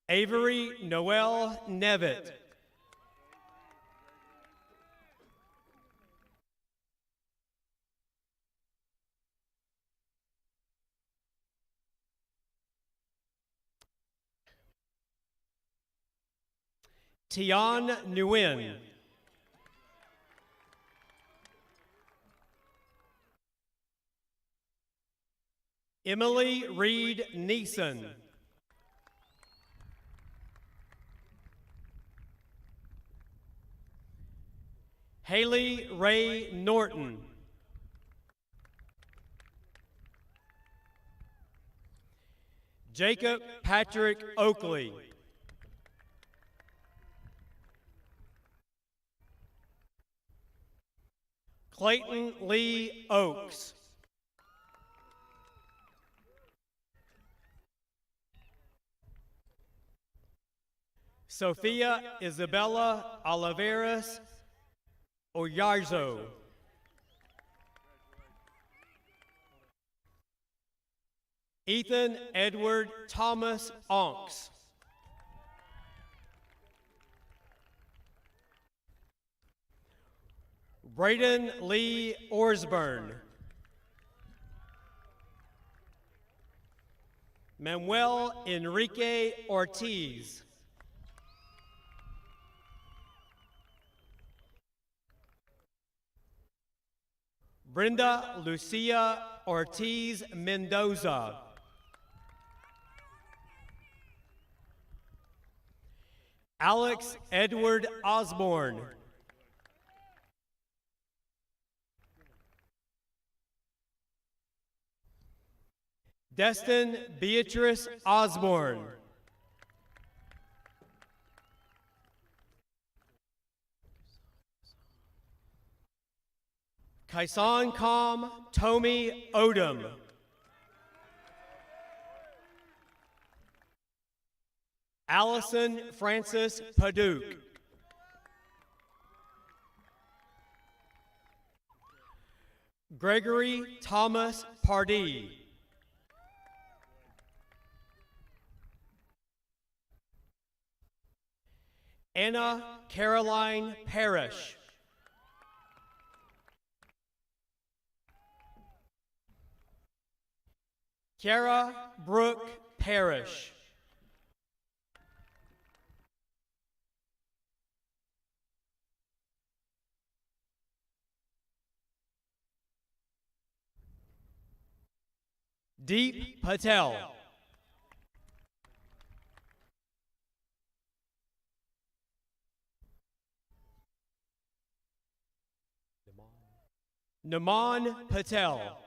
Avery Noel Nevitt. Tian Nguyen. Emily Reed Neeson. Haley Ray Norton. Jacob Patrick Oakley. Clayton Lee Oakes. Sophia Isabella Oliveras Oyarzo. Ethan Edward Thomas Onks. Braden Lee Orsburn. Manuel Enrique Ortiz. Brenda Lucia Ortiz Mendoza. Alex Edward Osborne. Destin Beatrice Osborne. Kaisan Kam Tomi Odom. Allison Francis Paduke. Gregory Thomas Pardee. Anna Caroline Parrish. Kiara Brooke Parrish. Deep Patel. Naman Patel.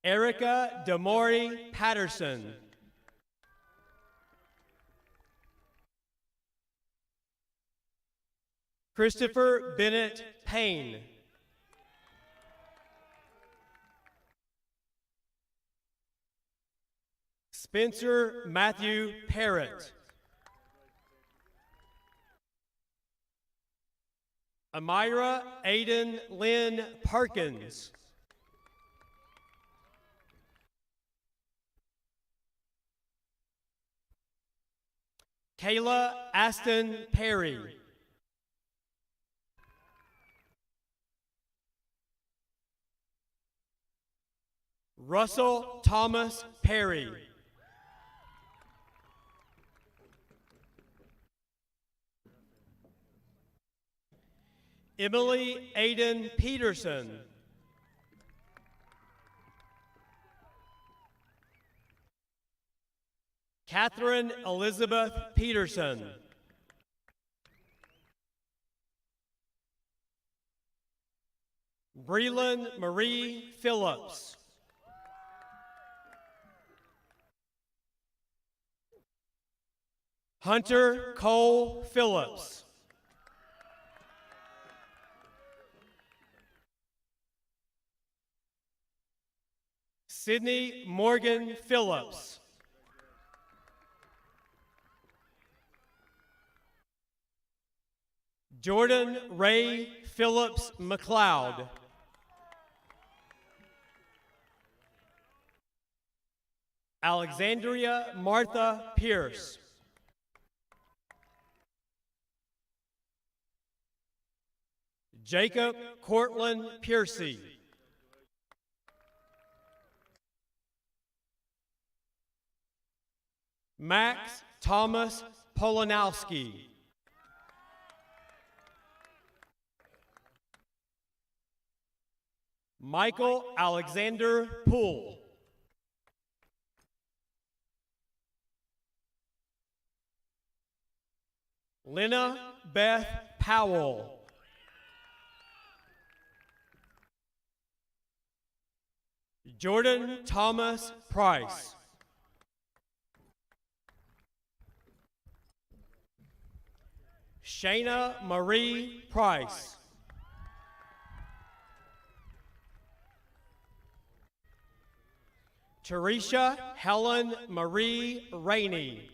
Erica Demori Patterson. Christopher Bennett Payne. Spencer Matthew Parrott. Amira Aiden Lynn Perkins. Kayla Aston Perry. Russell Thomas Perry. Emily Aiden Peterson. Catherine Elizabeth Peterson. Breland Marie Phillips. Hunter Cole Phillips. Sydney Morgan Phillips. Jordan Ray Phillips McLeod. Alexandria Martha Pierce. Jacob Cortland Piercy. Max Thomas Polanowski. Michael Alexander Poole. Lena Beth Powell. Jordan Thomas Price. Shayna Marie Price. Teresha Helen Marie Rainey.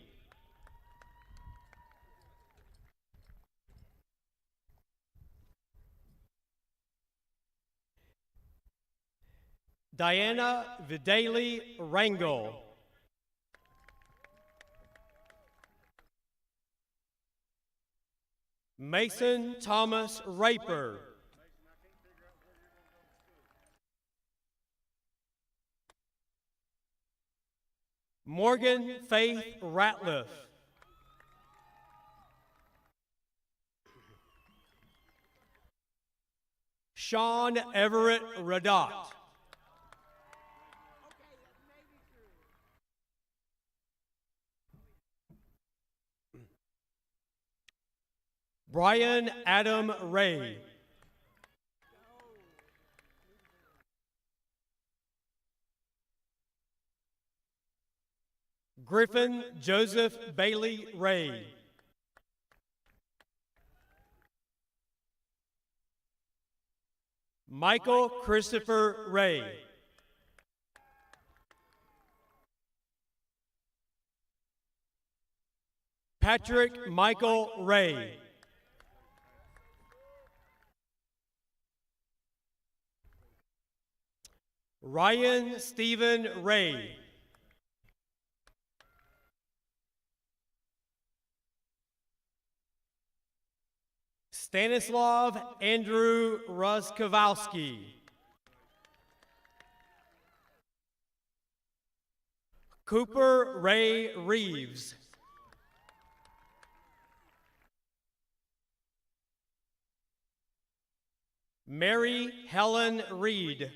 Diana Vidali Rangel. Mason Thomas Raper. Morgan Faith Ratliff. Sean Everett Radat. Brian Adam Ray. Griffin Joseph Bailey Ray. Michael Christopher Ray. Patrick Michael Ray. Ryan Stephen Ray. Stanislav Andrew Ruskowski. Cooper Ray Reeves. Mary Helen Reed.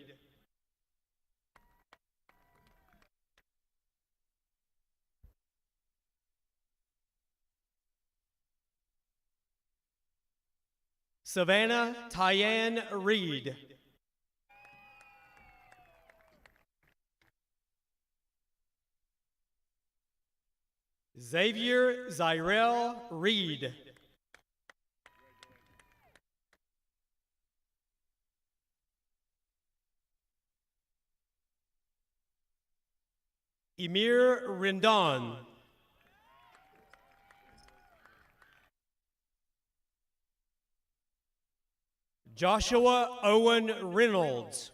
Savannah Tyann Reed. Xavier Zyrell Reed. Emir Rindon. Joshua Owen Reynolds.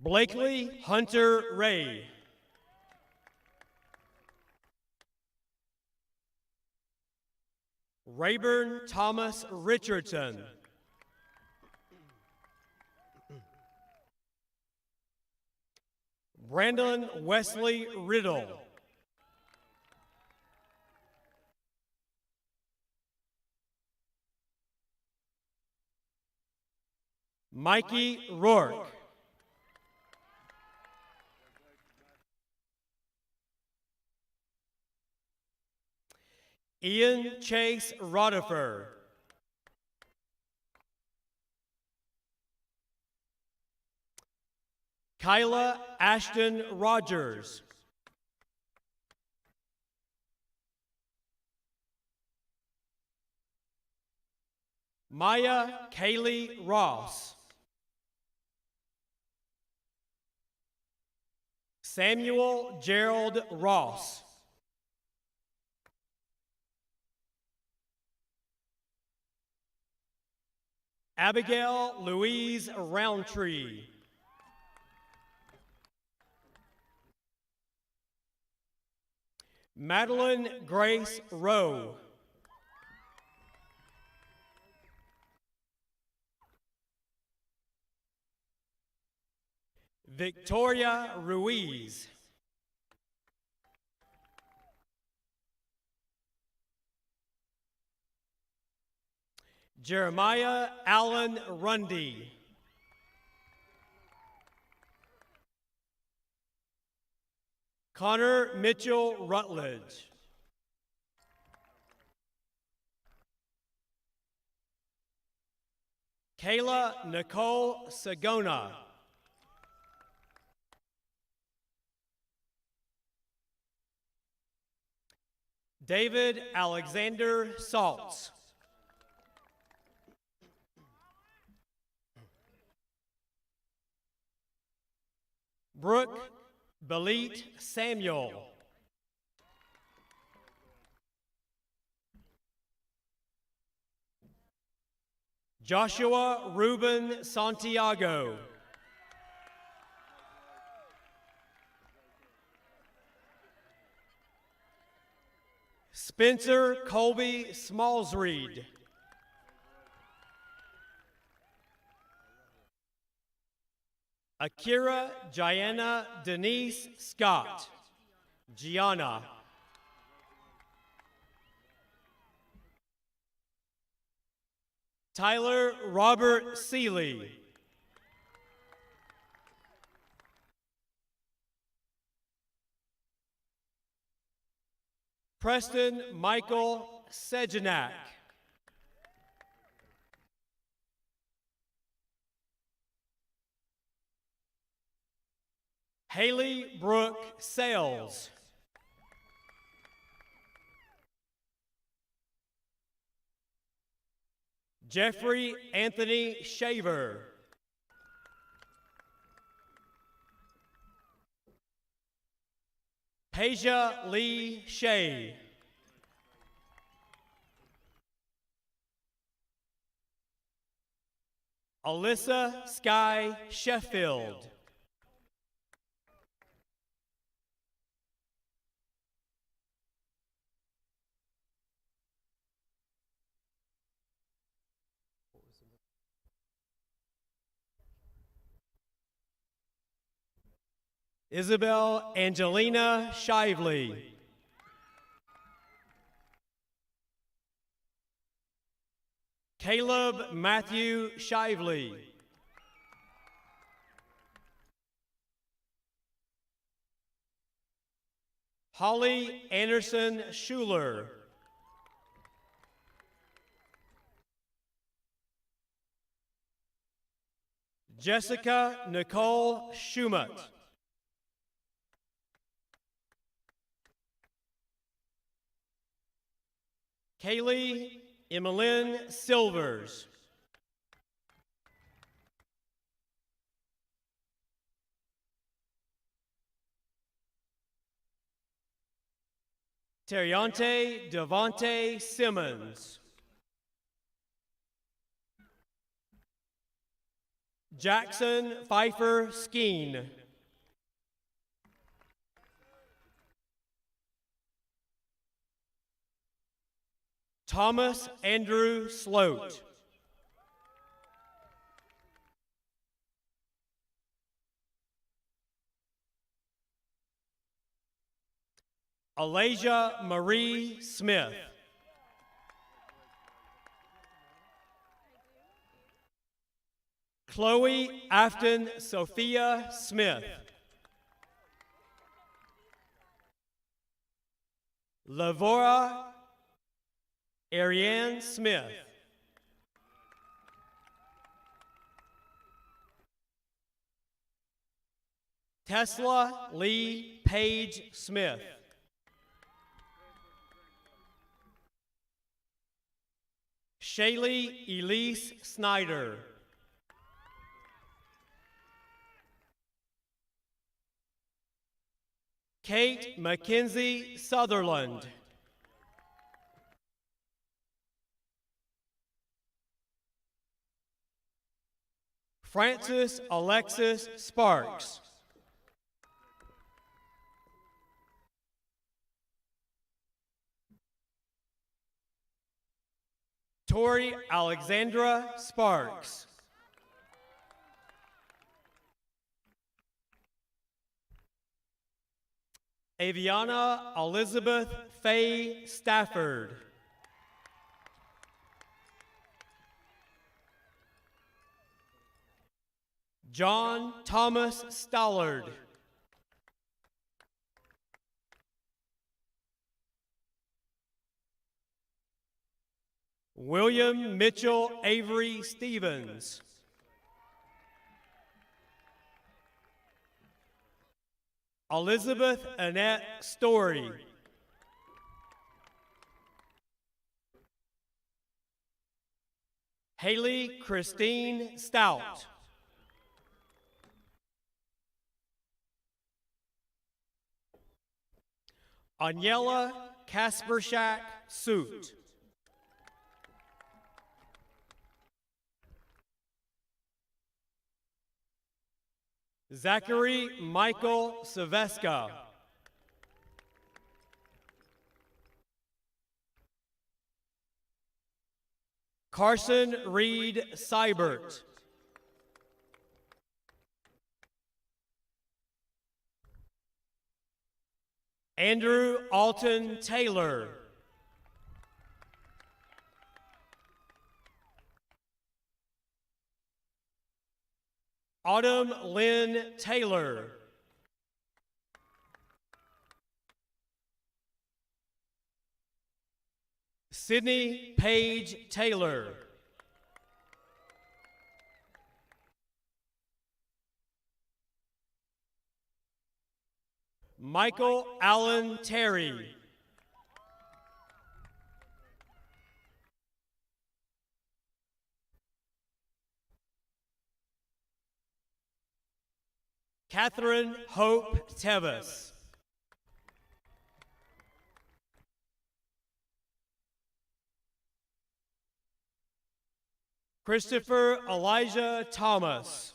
Blakely Hunter Ray. Rayburn Thomas Richardson. Brandon Wesley Riddle. Mikey Rourke. Ian Chase Rodifer. Kyla Ashton Rogers. Maya Kaylee Ross. Samuel Gerald Ross. Abigail Louise Roundtree. Madeline Grace Rowe. Victoria Ruiz. Jeremiah Allen Rundy. Connor Mitchell Rutledge. Kayla Nicole Sagona. David Alexander Saltz. Brooke Belit Samuel. Joshua Ruben Santiago. Spencer Colby Smallsreed. Akira Gianna Denise Scott. Gianna. Tyler Robert Seeley. Preston Michael Sejenak. Haley Brooke Sales. Jeffrey Anthony Shaver. Peja Lee Shea. Alyssa Sky Sheffield. Isabel Angelina Shively. Caleb Matthew Shively. Holly Anderson Schuler. Jessica Nicole Schumett. Kaylee Emmeline Silvers. Terriante Devonte Simmons. Jackson Pfeiffer Skeen. Thomas Andrew Sloat. Alasia Marie Smith. Chloe Afton Sophia Smith. Lavora Ariane Smith. Tesla Lee Page Smith. Shaylee Elise Snyder. Kate Mackenzie Sutherland. Francis Alexis Sparks. Tori Alexandra Sparks. Aviana Elizabeth Faye Stafford. John Thomas Stallard. William Mitchell Avery Stevens. Elizabeth Annette Story. Haley Christine Stout. Aniela Kaspershak Suit. Zachary Michael Saveska. Carson Reed Seibert. Andrew Alton Taylor. Autumn Lynn Taylor. Sydney Paige Taylor. Michael Allen Terry. Catherine Hope Tevis. Christopher Elijah Thomas.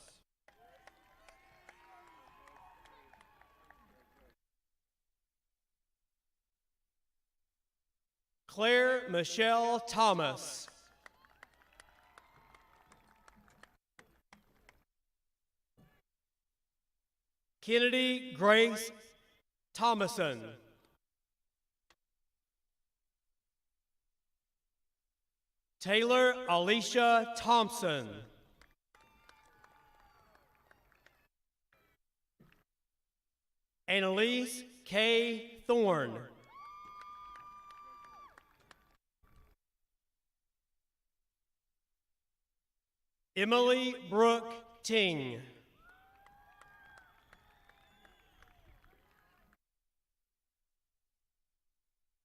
Claire Michelle Thomas. Kennedy Grace Thomason. Taylor Alicia Thompson. Annalise K. Thorne. Emily Brooke Ting.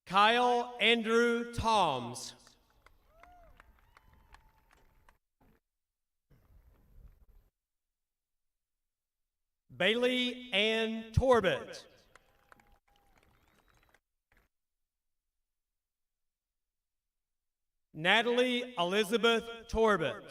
Kyle Andrew Toms. Bailey Ann Torbett. Natalie Elizabeth Torbett.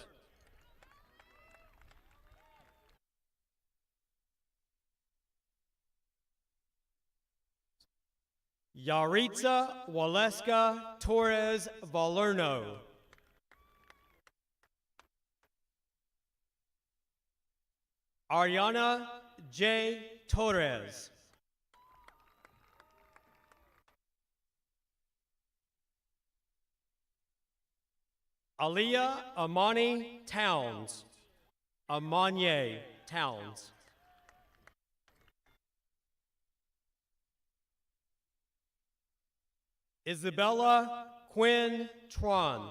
Yaritza Waleska Torres Valerno. Ariana J. Torres. Aliyah Amani Towns. Amanye Towns. Isabella Quinn Tron.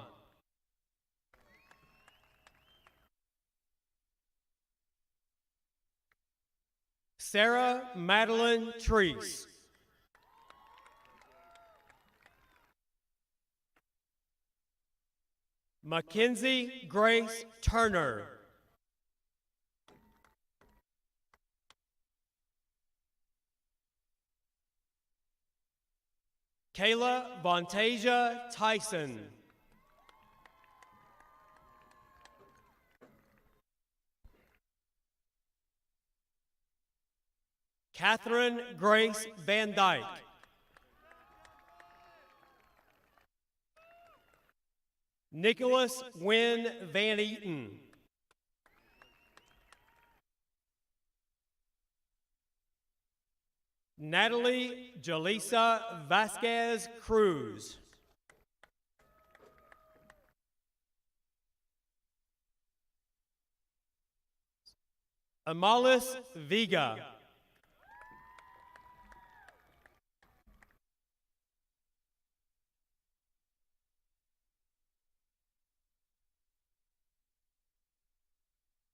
Sarah Madeline Treese. Mackenzie Grace Turner. Kayla Vontasia Tyson. Catherine Grace Van Dyke. Nicholas Wynn Van Eaton. Natalie Jaleesa Vasquez Cruz. Amalis Viga.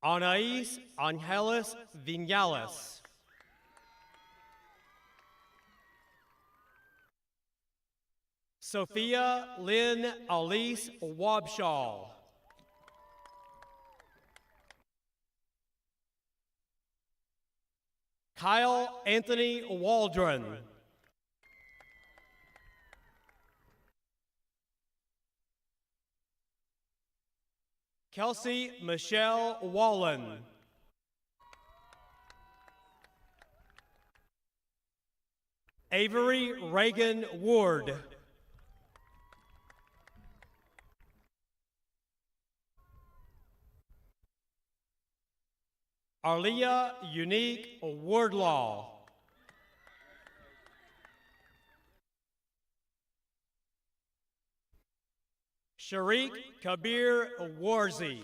Anais Angeles Vinales. Sophia Lynn Alice Wabshall. Kyle Anthony Waldron. Kelsey Michelle Wallen. Avery Reagan Ward. Arlia Unique Wardlaw. Sharik Kabir Warzi.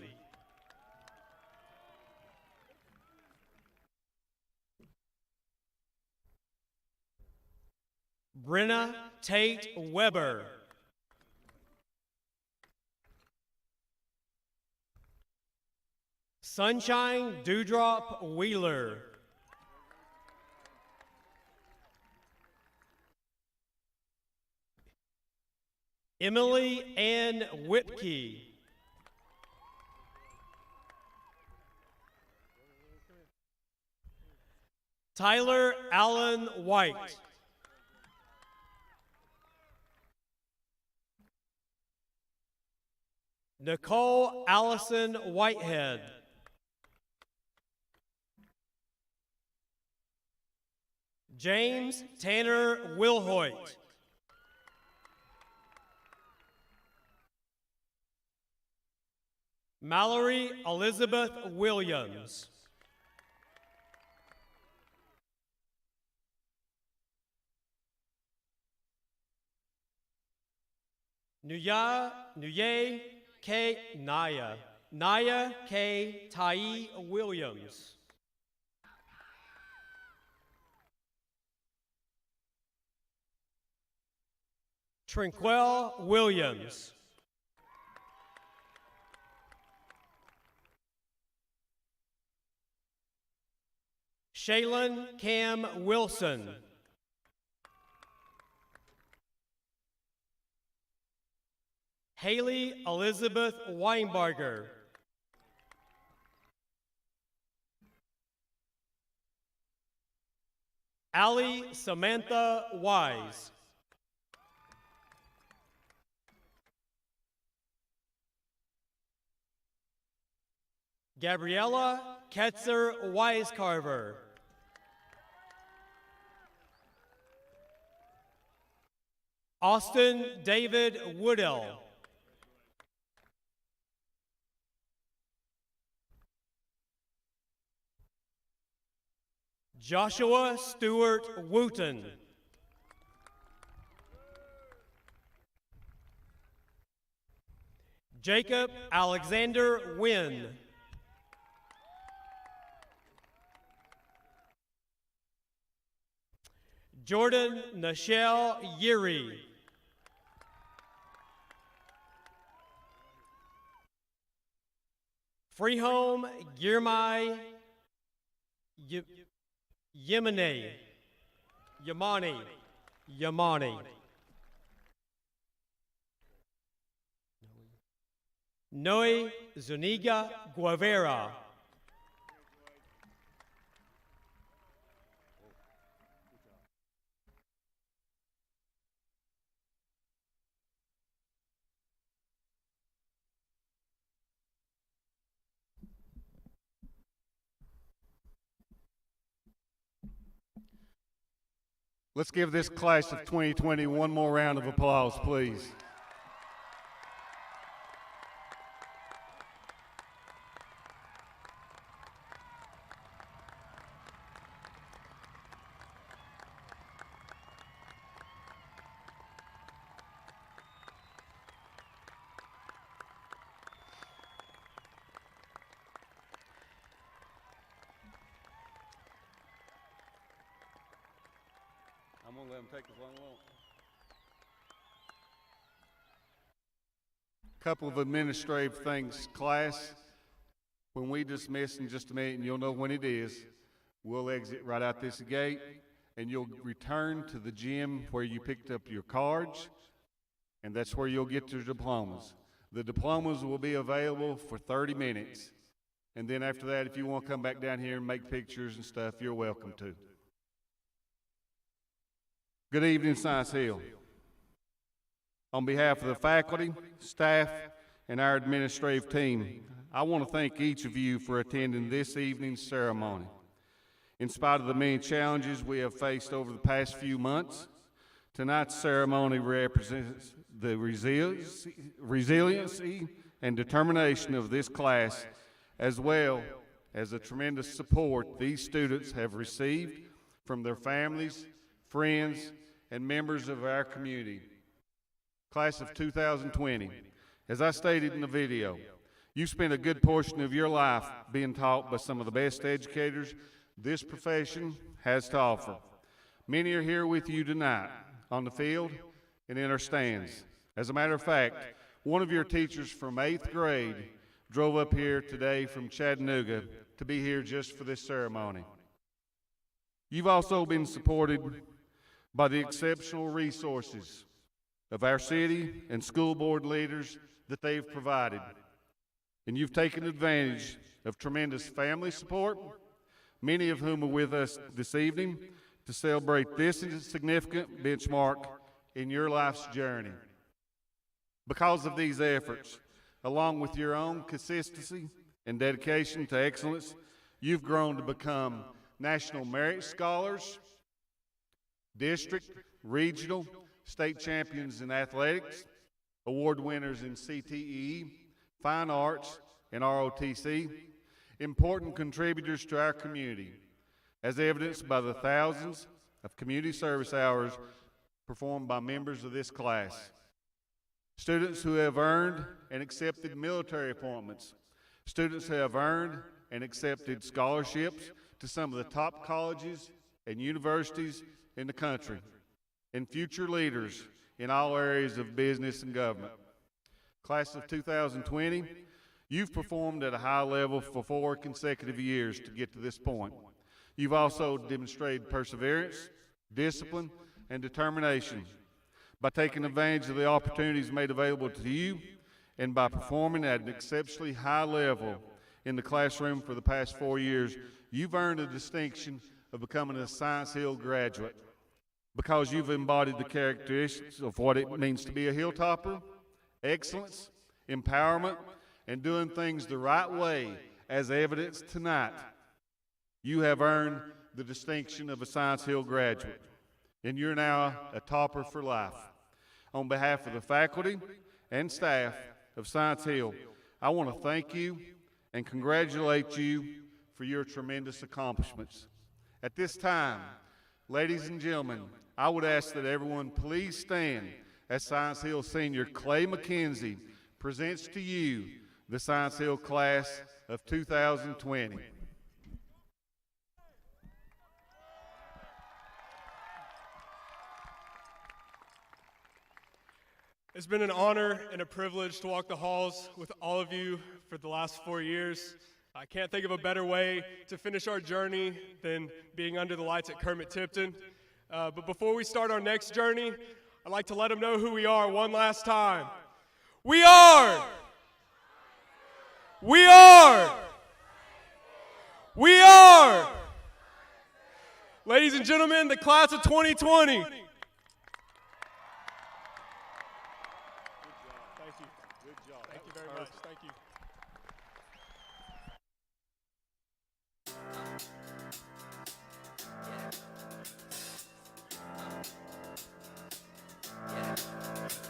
Brenna Tate Weber. Sunshine Dewdrop Wheeler. Emily Ann Whipkey. Tyler Allen White. Nicole Allison Whitehead. James Tanner Wilhoit. Mallory Elizabeth Williams. Nuye K. Naya K. Tai Williams. Trinquel Williams. Shaylin Cam Wilson. Haley Elizabeth Weinberger. Allie Samantha Wise. Gabriella Ketzer Weiscarver. Austin David Woodell. Joshua Stewart Wooten. Jacob Alexander Wynn. Jordan Nichelle Yeri. Freehome Girmay Yemeni. Noe Zuniga Guevara. Let's give this class of 2020 one more round of applause, please. I'm going to let them take as long as they want. Couple of administrative things, class. When we dismiss in just a minute, and you'll know when it is, we'll exit right out this gate, and you'll return to the gym where you picked up your cards, and that's where you'll get your diplomas. The diplomas will be available for 30 minutes, and then after that, if you want to come back down here and make pictures and stuff, you're welcome to. Good evening, Science Hill. On behalf of the faculty, staff, and our administrative team, I want to thank each of you for attending this evening's ceremony. In spite of the many challenges we have faced over the past few months, tonight's ceremony represents the resiliency and determination of this class, as well as the tremendous support these students have received from their families, friends, and members of our community. Class of 2020, as I stated in the video, you spent a good portion of your life being taught by some of the best educators this profession has to offer. Many are here with you tonight, on the field and in our stands. As a matter of fact, one of your teachers from 8th grade drove up here today from Chattanooga to be here just for this ceremony. You've also been supported by the exceptional resources of our city and school board leaders that they've provided. And you've taken advantage of tremendous family support, many of whom are with us this evening to celebrate this significant benchmark in your life's journey. Because of these efforts, along with your own consistency and dedication to excellence, you've grown to become National Merit Scholars, district, regional, state champions in athletics, award winners in CTE, fine arts, and ROTC, important contributors to our community, as evidenced by the thousands of community service hours performed by members of this class. Students who have earned and accepted military appointments, students who have earned and accepted scholarships to some of the top colleges and universities in the country, and future leaders in all areas of business and government. Class of 2020, you've performed at a high level for 4 consecutive years to get to this point. You've also demonstrated perseverance, discipline, and determination. by taking advantage of the opportunities made available to you, and by performing at an exceptionally high level in the classroom for the past 4 years, you've earned the distinction of becoming a Science Hill graduate because you've embodied the characteristics of what it means to be a Hilltopper: excellence, empowerment, and doing things the right way, as evidenced tonight. You have earned the distinction of a Science Hill graduate, and you're now a topper for life. On behalf of the faculty and staff of Science Hill, I want to thank you and congratulate you for your tremendous accomplishments. At this time, ladies and gentlemen, I would ask that everyone please stand as Science Hill senior Clay McKenzie presents to you the Science Hill class of 2020. It's been an honor and a privilege to walk the halls with all of you for the last 4 years. I can't think of a better way to finish our journey than being under the lights at Kermit Tipton. But before we start our next journey, I'd like to let them know who we are one last time. We are! We are! We are! Ladies and gentlemen, the class of 2020.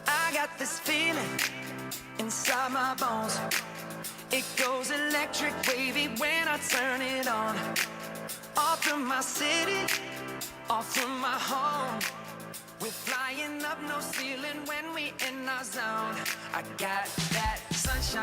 I got this feeling inside my bones. It goes electric wavy when I turn it on. Off from my city, off from my home. We're flying up no ceiling when we in our zone. I got that sunshine.